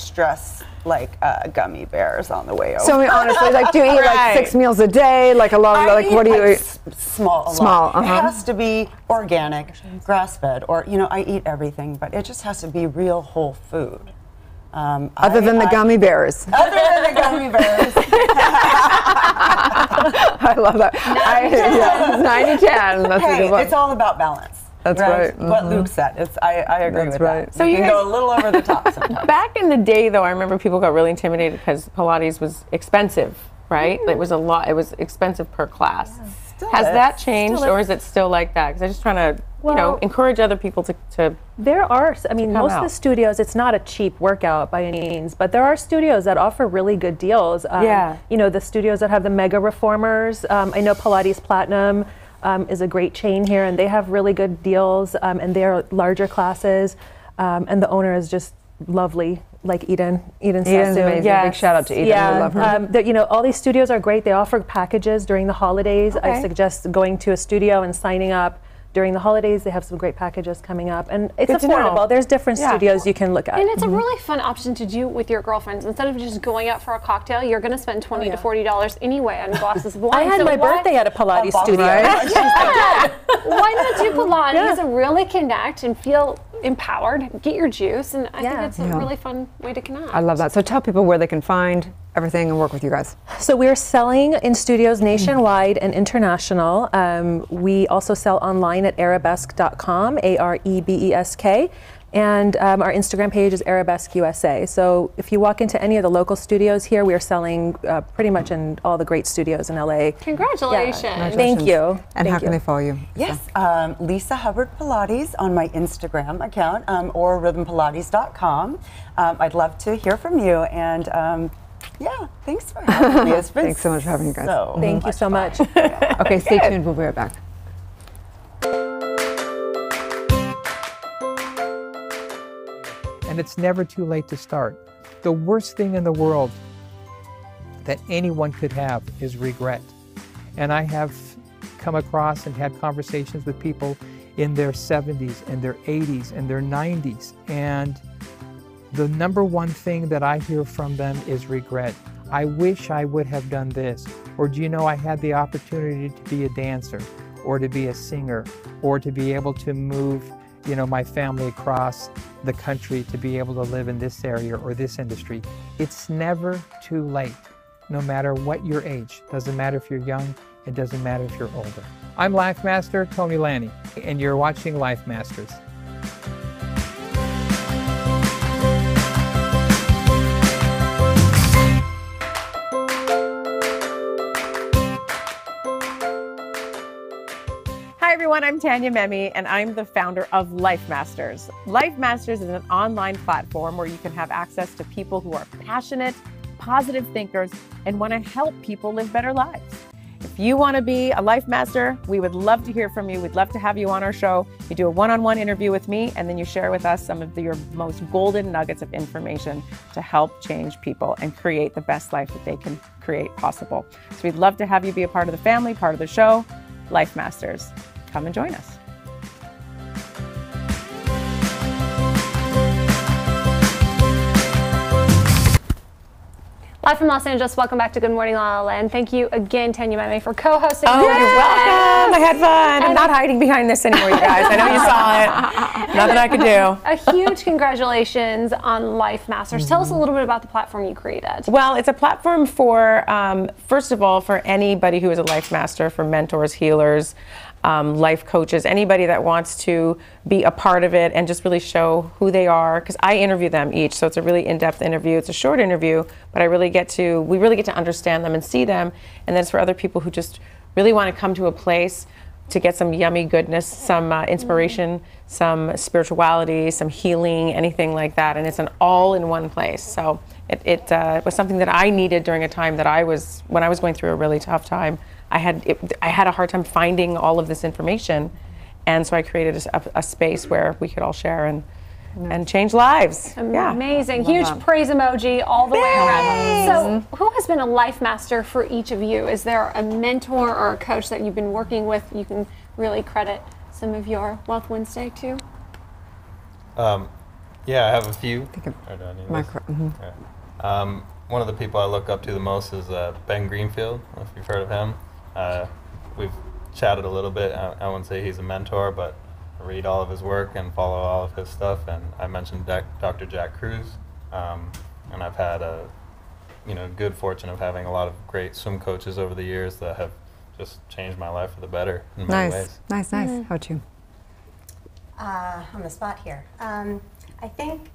gummy bears on the way over. So honestly, like, do you eat like 6 meals a day? Like a lot of, like, what do you eat? Small. It has to be organic, grass-fed, or, you know, I eat everything, but it just has to be real whole food. Other than the gummy bears. Other than the gummy bears. I love that. 90-10. That's a good one. It's all about balance. That's right. What Luke said. I agree with that. So you can guys- go a little over the top sometimes. Back in the day, though, I remember people got really intimidated because Pilates was expensive, right? It was a lot. It was expensive per class. Has that changed, or is it still like that? Because I'm just trying to, encourage other people to. There are, I mean, most out. of the studios, it's not a cheap workout by any means, but there are studios that offer really good deals. You know, the studios that have the mega reformers. I know Pilates Platinum is a great chain here, and they have really good deals, and they're larger classes, and the owner is just lovely, like Eden Eden's Sassoon. amazing. Big shout out to Eden. Yeah, We love her. you know, all these studios are great. They offer packages during the holidays. I Okay. suggest going to a studio and signing up during the holidays. They have some great packages coming up, and it's Good to know. affordable. There's different Yeah. studios you can look at. And it's a really fun option to do with your girlfriends. Instead of just going out for a cocktail, you're going to spend $20 to $40 anyway on glasses of wine. I had So my why- birthday at a Pilates studio. Why not do Pilates and really connect and feel empowered, get your juice, and I think it's a really fun way to connect. I love that. So tell people where they can find everything and work with you guys. So we're selling in studios nationwide and international. We also sell online at arabesque.com, AREBESK. And our Instagram page is Arabesque USA. So if you walk into any of the local studios here, we are selling pretty much in all the great studios in LA. Congratulations. Yeah. Thank you. And how can they follow you? Yes, Lisa Hubbard Pilates on my Instagram account or rhythmpilates.com. I'd love to hear from you, and yeah, thanks for having me. It's been Thanks so much for having you guys. Thank you so much. Okay, stay tuned. We'll be right back. And it's never too late to start. The worst thing in the world that anyone could have is regret. And I have come across and had conversations with people in their 70s and their 80s and their 90s. And the number one thing that I hear from them is regret. I wish I would have done this. Or do you know, I had the opportunity to be a dancer or to be a singer or to be able to move my family across the country to be able to live in this area or this industry. It's never too late, no matter what your age. Doesn't matter if you're young, it doesn't matter if you're older. I'm Life Master Tony Lanny, and you're watching Life Masters. Hi everyone, I'm Tanya Memi, and I'm the founder of Life Masters. Life Masters is an online platform where you can have access to people who are passionate, positive thinkers, and want to help people live better lives. If you want to be a Life Master, we would love to hear from you. We'd love to have you on our show. You do a one-on-one interview with me, and then you share with us some of your most golden nuggets of information to help change people and create the best life that they can create possible. So we'd love to have you be a part of the family, part of the show. Life Masters. Come and join us. Live from Los Angeles, welcome back to Good Morning La La Land. Thank you again, Tanya Memi, for co-hosting. Oh, this. you're welcome. I had fun. I'm not hiding behind this anymore, you guys. I know you saw it. Nothing I could do. A huge congratulations on Life Masters. Tell us a little bit about the platform you created. Well, it's a platform for, first of all, for anybody who is a Life Master, for mentors, healers, life coaches, anybody that wants to be a part of it and just really show who they are, because I interview them each, so it's a really in-depth interview. It's a short interview, but we really get to understand them and see them, and then it's for other people who just really want to come to a place to get some yummy goodness, some inspiration, some spirituality, some healing, anything like that, and it's an all-in-one place. So it was something that I needed during a time that when I was going through a really tough time. I had a hard time finding all of this information, and so I created a space where we could all share and change lives. Amazing. Huge praise emoji all the way around. So who has been a Life Master for each of you? Is there a mentor or a coach that you've been working with you can really credit some of your Wealth Wednesday to? Yeah, I have a few. One of the people I look up to the most is Ben Greenfield, if you've heard of him. We've chatted a little bit. I wouldn't say he's a mentor, but I read all of his work and follow all of his stuff. And I mentioned Dr. Jack Cruz, and I've had a good fortune of having a lot of great swim coaches over the years that have just changed my life for the better in many ways. Nice. How about you? On the spot here. I think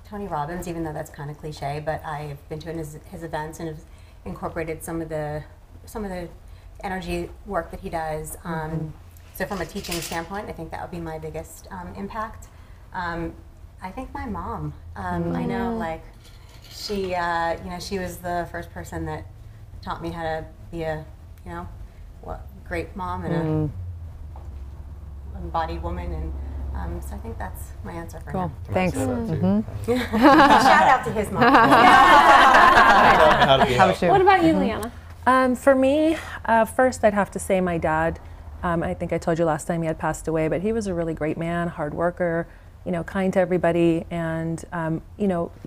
Tony Robbins, even though that's kind of cliche, but I've been to his events and have incorporated some of the energy work that he does. So from a teaching standpoint, I think that would be my biggest impact. I think my mom. I know, like, she was the first person that taught me how to be a, great mom and a embodied woman, and so I think that's my answer for now. Thanks. Shout out to his mom. What about you, Leanna? For me, first I'd have to say my dad. I think I told you last time he had passed away, but he was a really great man, hard worker, kind to everybody, and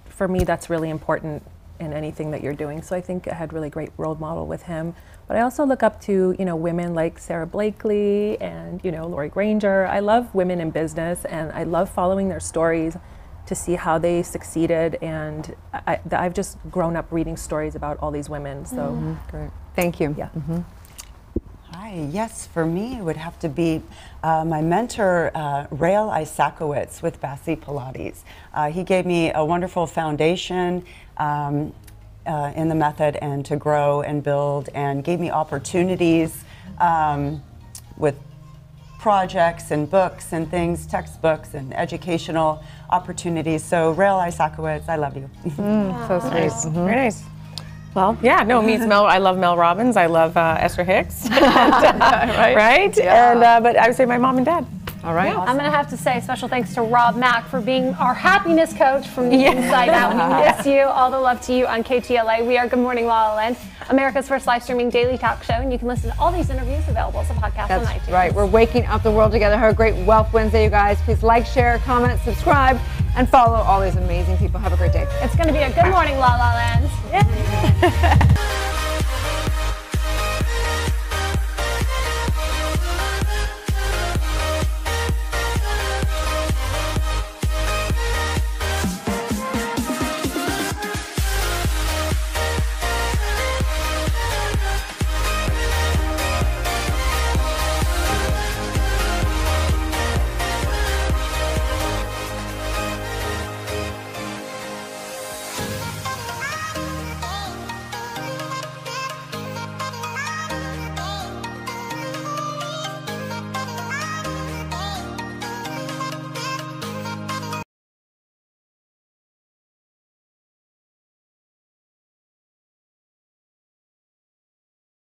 for me that's really important in anything that you're doing. So I think I had really great role model with him. But I also look up to women like Sarah Blakely and Lori Granger. I love women in business, and I love following their stories to see how they succeeded, and I've just grown up reading stories about all these women. So great. Thank you. Yeah. Hi. Yes, for me it would have to be my mentor, Rael Isakowitz with Bassi Pilates. He gave me a wonderful foundation in the method and to grow and build, and gave me opportunities with projects and books and things, textbooks and educational opportunities. So Rael Isakowitz, I love you. So sweet. Nice. Very nice. Well, yeah, no, me it's Mel. I love Mel Robbins. I love Esther Hicks. Right? Yeah. And but I would say my mom and dad. All right. Yeah. I'm going to have to say special thanks to Rob Mack for being our happiness coach from the inside out. We miss you. All the love to you on KTLA. We are Good Morning La La Land, America's first live streaming daily talk show, and you can listen to all these interviews available as a podcast on iTunes. That's right. We're waking up the world together. Have a great Wealth Wednesday, you guys. Please like, share, comment, subscribe, and follow all these amazing people. Have a great day. It's going to be a Good Morning La La Land.